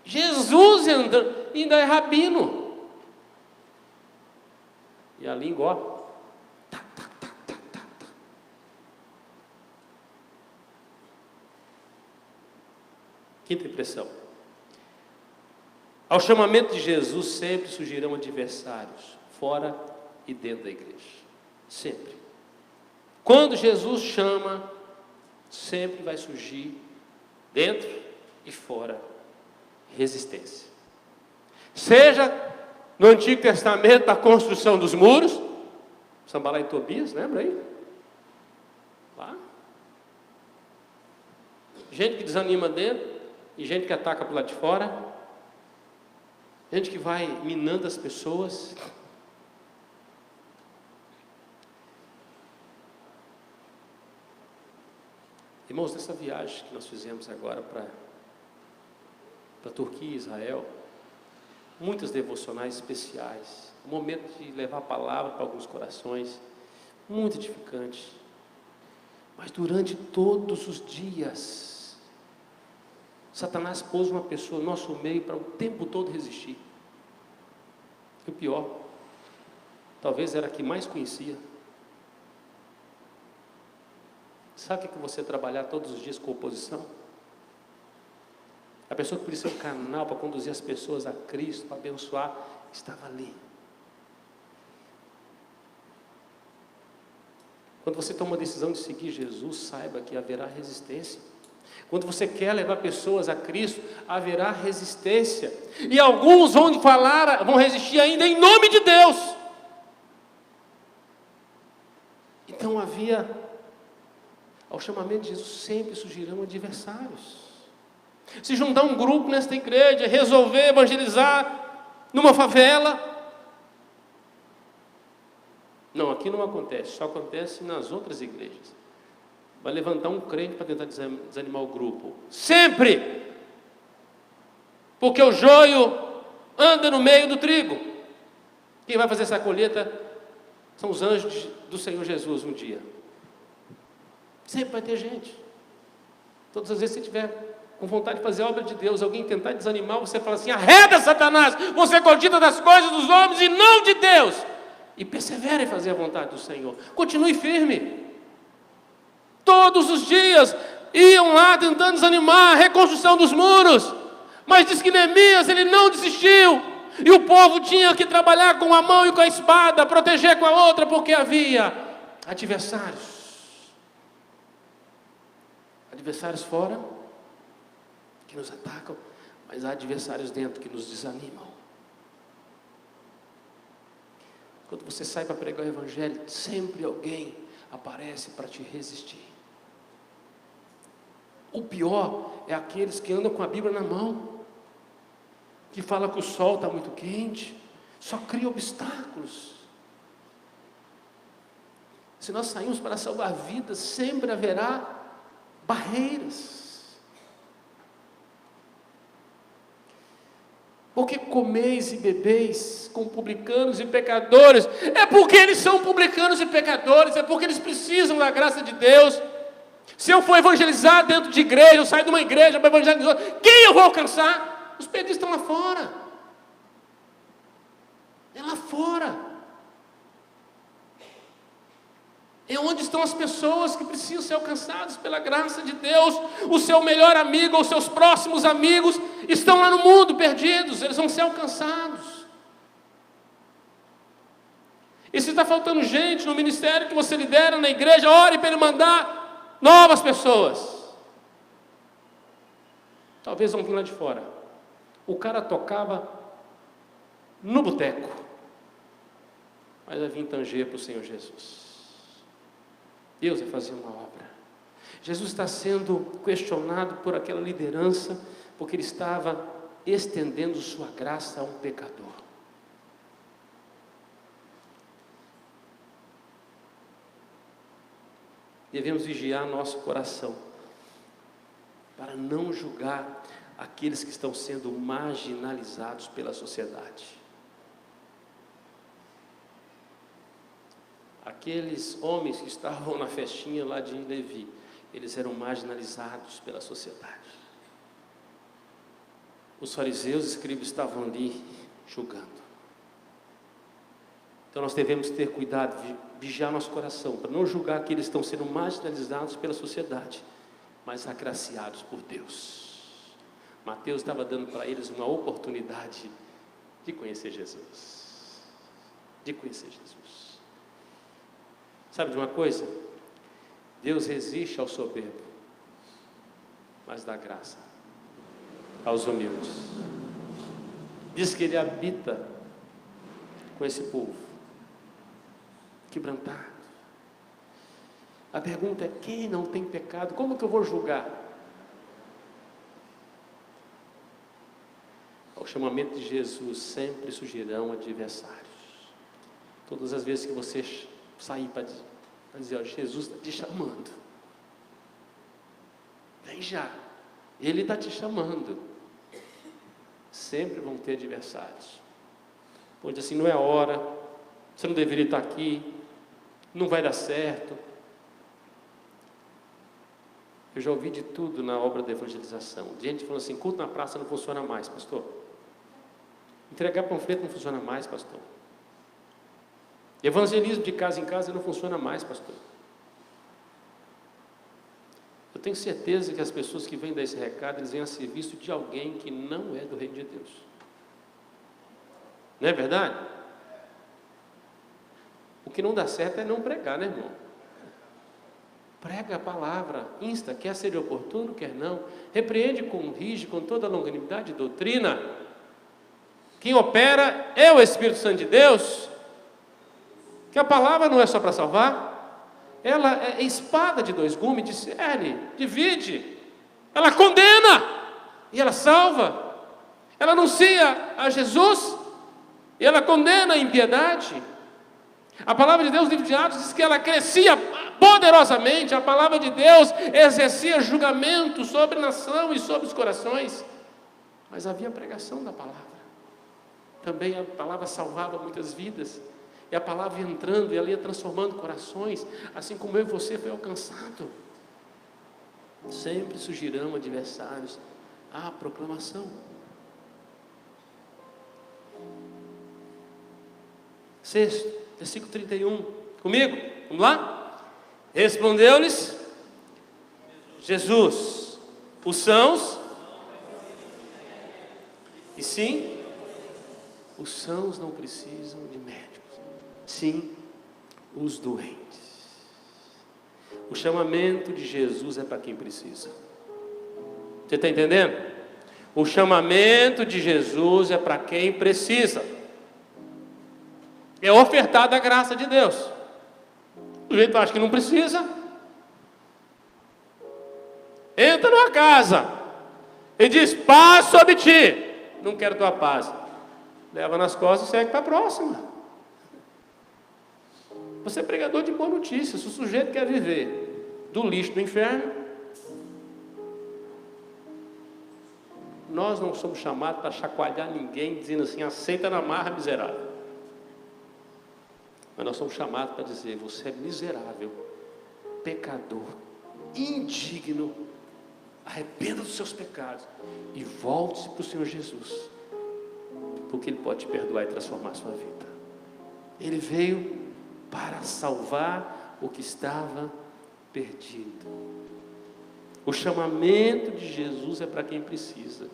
Jesus andando, ainda é rabino. E a língua, ó. Quinta impressão. Ao chamamento de Jesus sempre surgirão adversários, fora e dentro da igreja. Sempre. Quando Jesus chama, sempre vai surgir, dentro e fora, resistência. Seja no Antigo Testamento, a construção dos muros, Sambalá e Tobias, lembra aí? Lá. Gente que desanima dentro, e gente que ataca por lá de fora, gente que vai minando as pessoas. Irmãos, nessa viagem que nós fizemos agora para Turquia e Israel, muitas devocionais especiais, um momento de levar a palavra para alguns corações, muito edificante. Mas durante todos os dias, Satanás pôs uma pessoa no nosso meio para o tempo todo resistir. E o pior, talvez era a que mais conhecia. Sabe o que você trabalhar todos os dias com oposição? A pessoa que podia ser um canal para conduzir as pessoas a Cristo, para abençoar, estava ali. Quando você toma a decisão de seguir Jesus, saiba que haverá resistência. Quando você quer levar pessoas a Cristo, haverá resistência. E alguns vão vão resistir ainda em nome de Deus. Então ao chamamento de Jesus, sempre surgirão adversários. Se juntar um grupo nesta igreja, resolver evangelizar numa favela. Não, aqui não acontece, só acontece nas outras igrejas. Vai levantar um crente para tentar desanimar o grupo. Sempre! Porque o joio anda no meio do trigo. Quem vai fazer essa colheita são os anjos do Senhor Jesus um dia. Sempre vai ter gente. Todas as vezes que você tiver com vontade de fazer a obra de Deus, alguém tentar desanimar, você fala assim: arreda, Satanás, você cogita das coisas dos homens e não de Deus. E persevere em fazer a vontade do Senhor. Continue firme. Todos os dias iam lá tentando desanimar a reconstrução dos muros. Mas diz que Neemias, ele não desistiu. E o povo tinha que trabalhar com a mão e com a espada, proteger com a outra, porque havia adversários. Adversários fora, que nos atacam, mas há adversários dentro que nos desanimam. Quando você sai para pregar o Evangelho, sempre alguém aparece para te resistir. O pior é aqueles que andam com a Bíblia na mão, que falam que o sol está muito quente, só cria obstáculos. Se nós saímos para salvar vidas, sempre haverá barreiras. Porque comeis e bebeis com publicanos e pecadores, é porque eles são publicanos e pecadores, é porque eles precisam da graça de Deus. Se eu for evangelizar dentro de igreja, eu saio de uma igreja para evangelizar, quem eu vou alcançar? Os perdidos estão lá fora. É lá fora. É onde estão as pessoas que precisam ser alcançadas pela graça de Deus. O seu melhor amigo, ou os seus próximos amigos estão lá no mundo perdidos, eles vão ser alcançados. E se está faltando gente no ministério que você lidera na igreja, ore para ele mandar novas pessoas. Talvez vão vir lá de fora. O cara tocava no boteco, mas vai vir tanger para o Senhor Jesus. Deus vai fazer uma obra. Jesus está sendo questionado por aquela liderança, porque ele estava estendendo sua graça a um pecador. Devemos vigiar nosso coração, para não julgar aqueles que estão sendo marginalizados pela sociedade. Aqueles homens que estavam na festinha lá de Levi, eles eram marginalizados pela sociedade. Os fariseus e escribas estavam ali julgando. Então nós devemos ter cuidado, vigiar nosso coração, para não julgar que eles estão sendo marginalizados pela sociedade, mas agraciados por Deus. Mateus estava dando para eles uma oportunidade de conhecer Jesus. De conhecer Jesus. Sabe de uma coisa? Deus resiste ao soberbo, mas dá graça aos humildes. Diz que Ele habita com esse povo quebrantado. A pergunta é: quem não tem pecado, como que eu vou julgar? Ao chamamento de Jesus sempre surgirão adversários. Todas as vezes que você sair para dizer: ó, Jesus está te chamando, vem já, Ele está te chamando. Sempre vão ter adversários. Pode assim: não é a hora, você não deveria estar aqui, não vai dar certo. Eu já ouvi de tudo na obra da evangelização. Gente falando assim, culto na praça não funciona mais, pastor. Entregar panfleto não funciona mais, pastor. Evangelismo de casa em casa não funciona mais, pastor. Eu tenho certeza que as pessoas que vêm dar esse recado, eles vêm a serviço de alguém que não é do reino de Deus. Não é verdade? O que não dá certo é não pregar, né, irmão? Prega a palavra, insta, quer ser oportuno, quer não. Repreende, corrige com toda a longanimidade e doutrina. Quem opera é o Espírito Santo de Deus. Que a palavra não é só para salvar. Ela é espada de dois gumes, discerne, divide. Ela condena e ela salva. Ela anuncia a Jesus e ela condena a impiedade. A palavra de Deus, no livro de Atos, diz que ela crescia poderosamente. A palavra de Deus exercia julgamento sobre a nação e sobre os corações. Mas havia pregação da palavra. Também a palavra salvava muitas vidas. E a palavra ia entrando e ela ia transformando corações, assim como eu e você foi alcançado. Sempre surgirão adversários à proclamação. Sexto, versículo 31. Comigo? Vamos lá? Respondeu-lhes Jesus: os sãos, e sim, os sãos não precisam de médicos, sim, os doentes. O chamamento de Jesus é para quem precisa. Você está entendendo? O chamamento de Jesus é para quem precisa. É ofertada a graça de Deus. O jeito acha que não precisa. Entra numa casa e diz: paz sobre ti. Não quero tua paz. Leva nas costas e segue para a próxima. Você é pregador de boa notícia. Se o sujeito quer viver do lixo do inferno, nós não somos chamados para chacoalhar ninguém dizendo assim: aceita na marra, miserável. Mas nós somos chamados para dizer: você é miserável, pecador, indigno, arrependa dos seus pecados e volte-se para o Senhor Jesus, porque Ele pode te perdoar e transformar a sua vida. Ele veio para salvar o que estava perdido. O chamamento de Jesus é para quem precisa.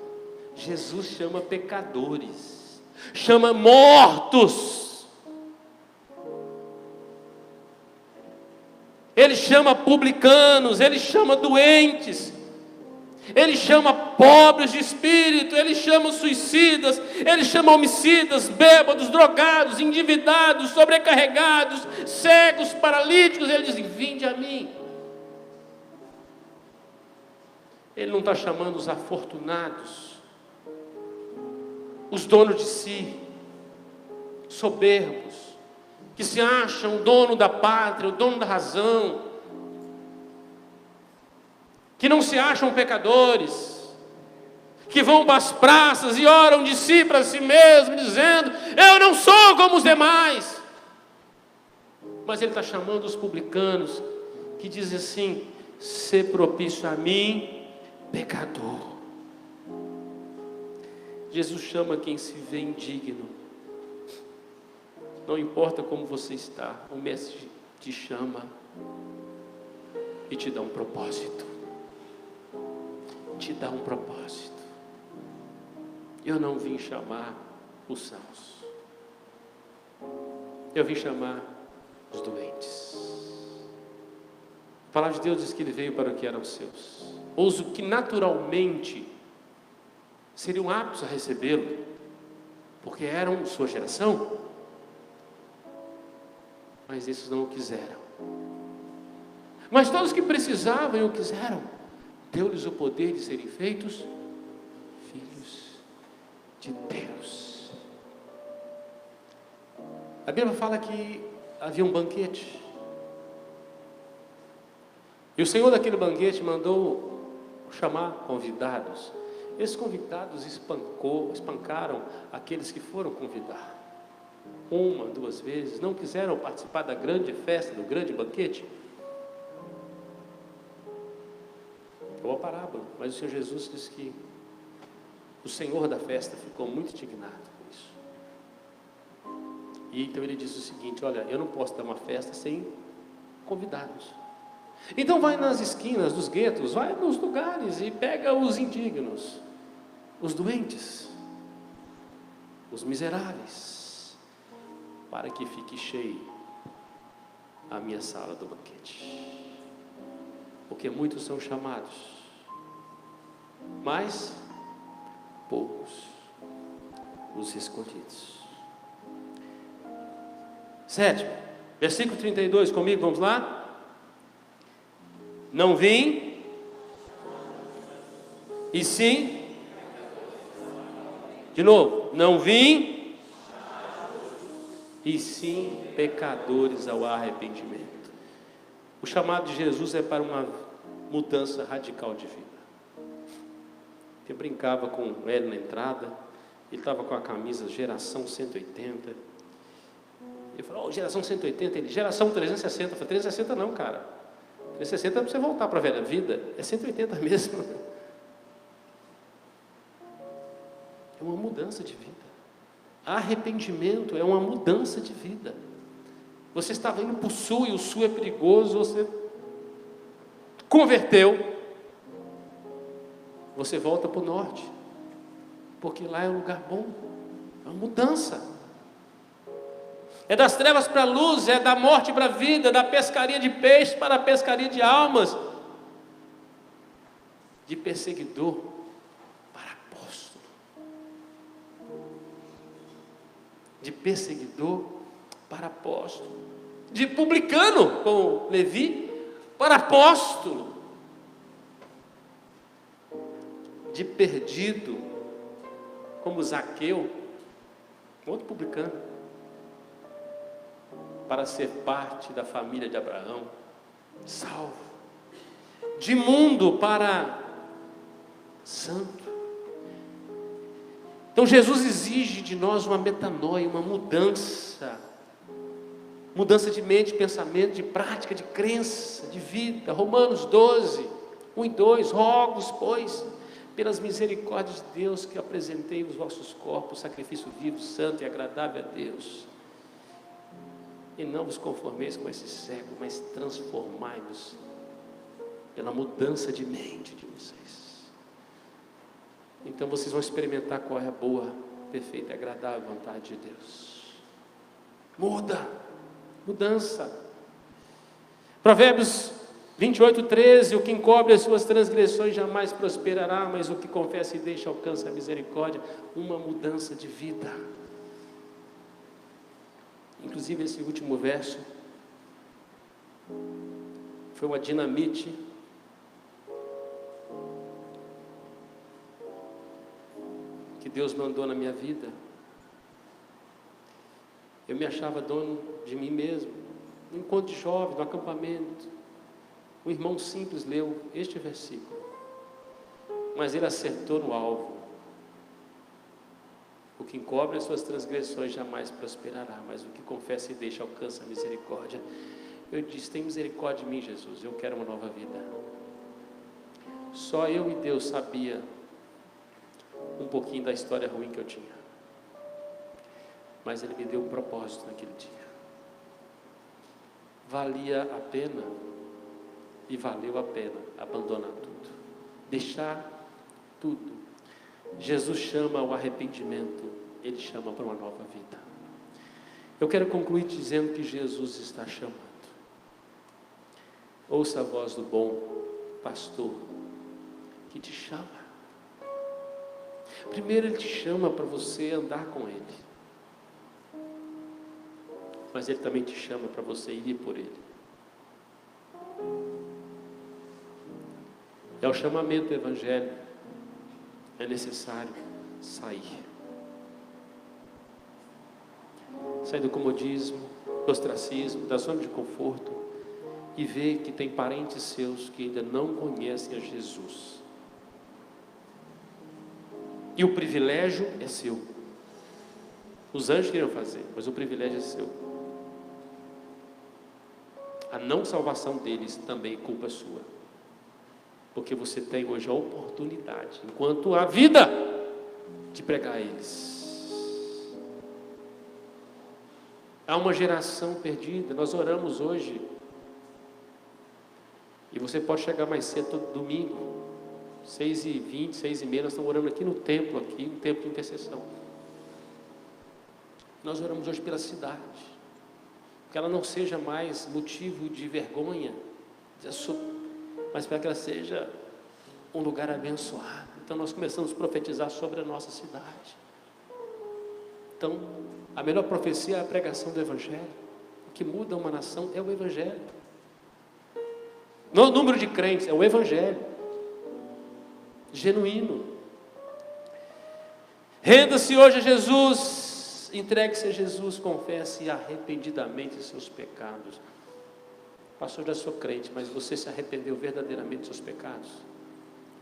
Jesus chama pecadores, chama mortos. Ele chama publicanos, Ele chama doentes, Ele chama pobres de espírito, Ele chama suicidas, Ele chama homicidas, bêbados, drogados, endividados, sobrecarregados, cegos, paralíticos. Ele diz: vinde a mim. Ele não está chamando os afortunados, os donos de si, soberbos, que se acham o dono da pátria, o dono da razão, que não se acham pecadores, que vão para as praças e oram de si para si mesmo, dizendo: eu não sou como os demais. Mas Ele está chamando os publicanos, que dizem assim: sê propício a mim, pecador. Jesus chama quem se vê indigno. Não importa como você está, o Mestre te chama e te dá um propósito. Te dá um propósito. Eu não vim chamar os sãos. Eu vim chamar os doentes. A palavra de Deus diz que Ele veio para o que eram seus, ou os que naturalmente seriam aptos a recebê-lo, porque eram sua geração. Mas esses não o quiseram. Mas todos que precisavam e o quiseram, deu-lhes o poder de serem feitos filhos de Deus. A Bíblia fala que havia um banquete. E o Senhor daquele banquete mandou chamar convidados. Esses convidados espancaram aqueles que foram convidar. uma, duas vezes, não quiseram participar da grande festa, do grande banquete? É uma parábola, mas o Senhor Jesus diz que o Senhor da festa ficou muito indignado com isso. E então ele diz o seguinte: olha, eu não posso dar uma festa sem convidados. Então vai nas esquinas dos guetos, vai nos lugares e pega os indignos, os doentes, os miseráveis, para que fique cheio a minha sala do banquete. Porque muitos são chamados, mas poucos os escolhidos. 7, versículo 32, comigo, vamos lá? Não vim, e sim, de novo, não vim, e sim pecadores ao arrependimento. O chamado de Jesus é para uma mudança radical de vida. Eu brincava com ele na entrada, ele estava com a camisa geração 180. Eu falei: oh, geração 180, ele, geração 360. Eu falei: 360 não, cara. 360 é para você voltar para a velha vida, é 180 mesmo. É uma mudança de vida. Arrependimento é uma mudança de vida. Você estava indo para o sul e o sul é perigoso, você converteu, você volta para o norte, porque lá é um lugar bom, é uma mudança. É das trevas para a luz, é da morte para a vida, da pescaria de peixes para a pescaria de almas, de perseguidor para apóstolo, de perseguidor para apóstolo, de publicano, com Levi, para apóstolo, de perdido, como Zaqueu, outro publicano, para ser parte da família de Abraão, salvo, de imundo para santo. Então Jesus exige de nós uma metanoia, uma mudança de mente, de pensamento, de prática, de crença, de vida. Romanos 12, 1 e 2, rogo-vos, pois, pelas misericórdias de Deus, que apresentei os vossos corpos, sacrifício vivo, santo e agradável a Deus. E não vos conformeis com esse século, mas transformai-vos pela mudança de mente de vocês. Então vocês vão experimentar qual é a boa, perfeita e agradável vontade de Deus. Mudança. Provérbios 28, 13, o que encobre as suas transgressões jamais prosperará, mas o que confessa e deixa alcança a misericórdia. Uma mudança de vida. Inclusive esse último verso foi uma dinamite que Deus mandou na minha vida. Eu me achava dono de mim mesmo. No encontro de jovens, no acampamento, um irmão simples leu este versículo, mas ele acertou no alvo. O que encobre as suas transgressões jamais prosperará, mas o que confessa e deixa alcança a misericórdia. Eu disse: tem misericórdia de mim, Jesus, eu quero uma nova vida. Só eu e Deus sabia um pouquinho da história ruim que eu tinha, mas Ele me deu um propósito naquele dia. Valia a pena, e valeu a pena abandonar tudo, deixar tudo. Jesus chama ao arrependimento, Ele chama para uma nova vida. Eu quero concluir dizendo que Jesus está chamando. Ouça a voz do bom pastor que te chama. Primeiro Ele te chama para você andar com Ele, mas Ele também te chama para você ir por Ele. É o chamamento do Evangelho. É necessário sair do comodismo, do ostracismo, da zona de conforto, e ver que tem parentes seus que ainda não conhecem a Jesus, e o privilégio é seu. Os anjos queriam fazer, mas o privilégio é seu. A não salvação deles também é culpa sua. Porque você tem hoje a oportunidade, enquanto há vida, de pregar a eles. Há uma geração perdida. Nós oramos hoje. E você pode chegar mais cedo todo domingo. 6h20, 6h30, nós estamos orando aqui no templo, um templo de intercessão. Nós oramos hoje pela cidade. Que ela não seja mais motivo de vergonha, mas para que ela seja um lugar abençoado. Então nós começamos a profetizar sobre a nossa cidade. Então, a melhor profecia é a pregação do Evangelho. O que muda uma nação é o Evangelho. Não o número de crentes, é o Evangelho. Genuíno. Renda-se hoje a Jesus, entregue-se a Jesus, confesse arrependidamente os seus pecados. Pastor, já sou crente, mas você se arrependeu verdadeiramente dos seus pecados?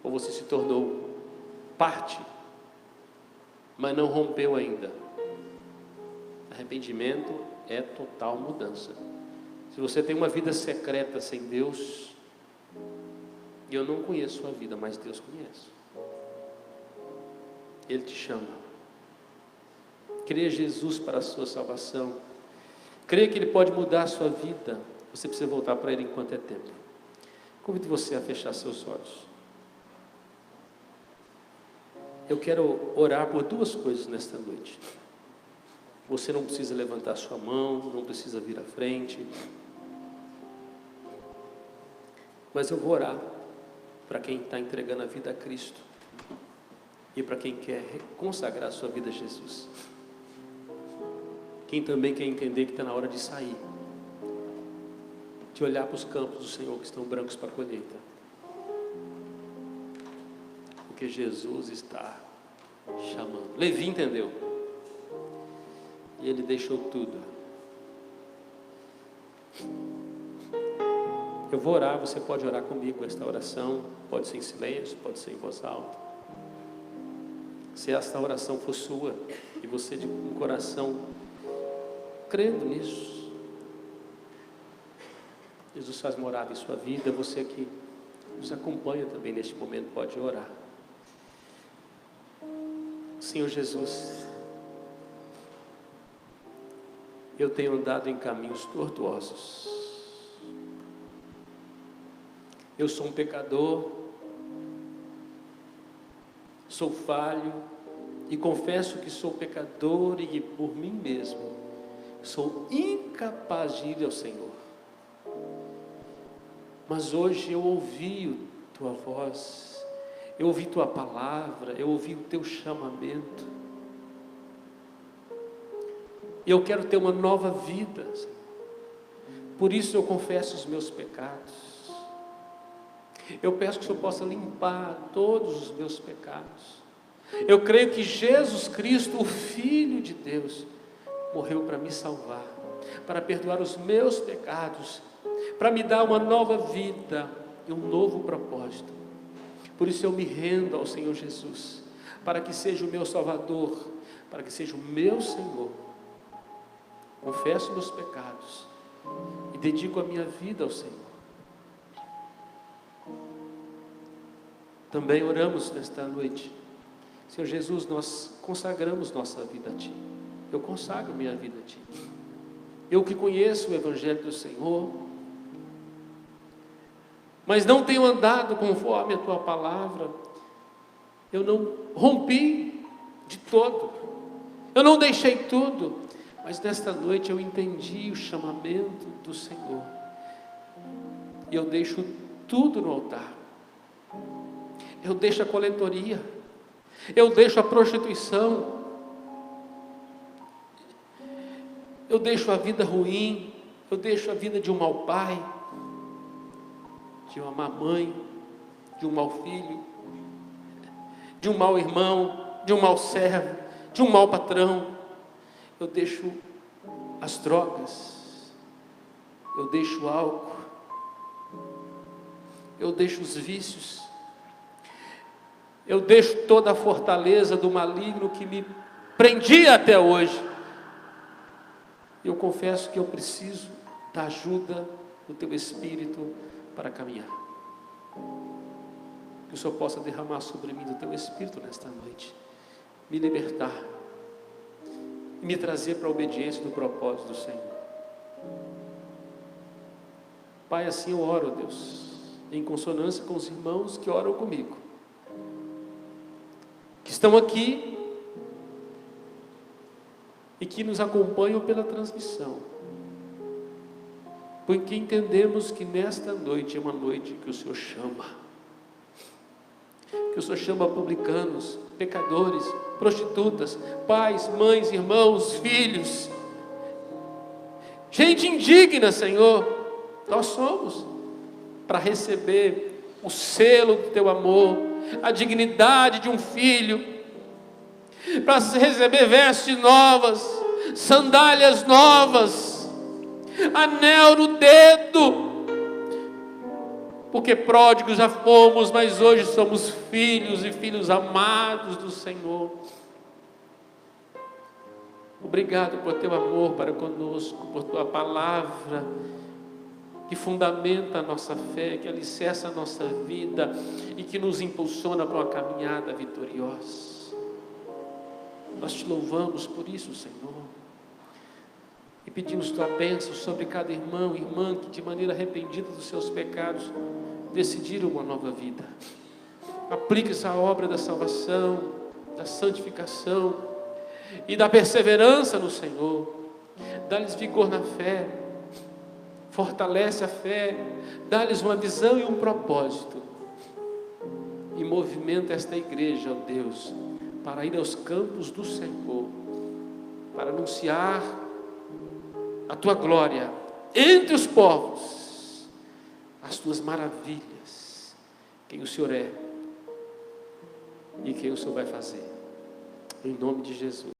Ou você se tornou parte, mas não rompeu ainda? Arrependimento é total mudança. Se você tem uma vida secreta sem Deus, eu não conheço sua vida, mas Deus conhece. Ele te chama. Creia Jesus para a sua salvação. Creia que Ele pode mudar a sua vida. Você precisa voltar para Ele enquanto é tempo. Convido você a fechar seus olhos. Eu quero orar por duas coisas nesta noite. Você não precisa levantar sua mão, não precisa vir à frente. Mas eu vou orar para quem está entregando a vida a Cristo e para quem quer consagrar a sua vida a Jesus. Quem também quer entender que está na hora de sair, de olhar para os campos do Senhor que estão brancos para a colheita, porque Jesus está chamando. Levi entendeu, e ele deixou tudo. Eu vou orar, você pode orar comigo esta oração, pode ser em silêncio, pode ser em voz alta. Se esta oração for sua, e você de um coração crendo nisso, Jesus faz morada em sua vida. Você que nos acompanha também neste momento pode orar. Senhor Jesus, eu tenho andado em caminhos tortuosos. Eu sou um pecador, sou falho, e confesso que sou pecador e que por mim mesmo sou incapaz de ir ao Senhor. Mas hoje eu ouvi Tua voz, eu ouvi Tua palavra, eu ouvi o Teu chamamento. Eu quero ter uma nova vida, por isso eu confesso os meus pecados. Eu peço que o Senhor possa limpar todos os meus pecados. Eu creio que Jesus Cristo, o Filho de Deus, morreu para me salvar, para perdoar os meus pecados, para me dar uma nova vida e um novo propósito. Por isso eu me rendo ao Senhor Jesus, para que seja o meu Salvador, para que seja o meu Senhor. Confesso meus pecados e dedico a minha vida ao Senhor. Também oramos nesta noite. Senhor Jesus, nós consagramos nossa vida a Ti. Eu consagro minha vida a Ti. Eu que conheço o Evangelho do Senhor, mas não tenho andado conforme a Tua palavra. Eu não rompi de todo. Eu não deixei tudo. Mas nesta noite eu entendi o chamamento do Senhor. E eu deixo tudo no altar. Eu deixo a coletoria, eu deixo a prostituição, eu deixo a vida ruim, eu deixo a vida de um mau pai, de uma má mãe, de um mau filho, de um mau irmão, de um mau servo, de um mau patrão. Eu deixo as drogas, eu deixo o álcool, eu deixo os vícios. Eu deixo toda a fortaleza do maligno que me prendia até hoje, Eu confesso que eu preciso da ajuda do Teu Espírito para caminhar. Que o Senhor possa derramar sobre mim do Teu Espírito nesta noite, me libertar e me trazer para a obediência do propósito do Senhor. Pai, assim eu oro, Deus, em consonância com os irmãos que oram comigo, que estão aqui e que nos acompanham pela transmissão, porque entendemos que nesta noite é uma noite que o Senhor chama, que o Senhor chama publicanos, pecadores, prostitutas, pais, mães, irmãos, filhos, gente indigna, Senhor. Nós somos para receber o selo do Teu amor, a dignidade de um filho, para receber vestes novas, sandálias novas, anel no dedo, porque pródigos já fomos, mas hoje somos filhos e filhos amados do Senhor. Obrigado por Teu amor para conosco, por Tua palavra, que fundamenta a nossa fé, que alicerça a nossa vida e que nos impulsiona para uma caminhada vitoriosa. Nós Te louvamos por isso, Senhor, e pedimos Tua bênção sobre cada irmão e irmã que de maneira arrependida dos seus pecados decidiram uma nova vida. Aplique essa obra da salvação, da santificação e da perseverança no Senhor. Dá-lhes vigor na fé, fortalece a fé, dá-lhes uma visão e um propósito, e movimenta esta igreja, ó Deus, para ir aos campos do Senhor, para anunciar a Tua glória entre os povos, as Tuas maravilhas, quem o Senhor é e quem o Senhor vai fazer, em nome de Jesus.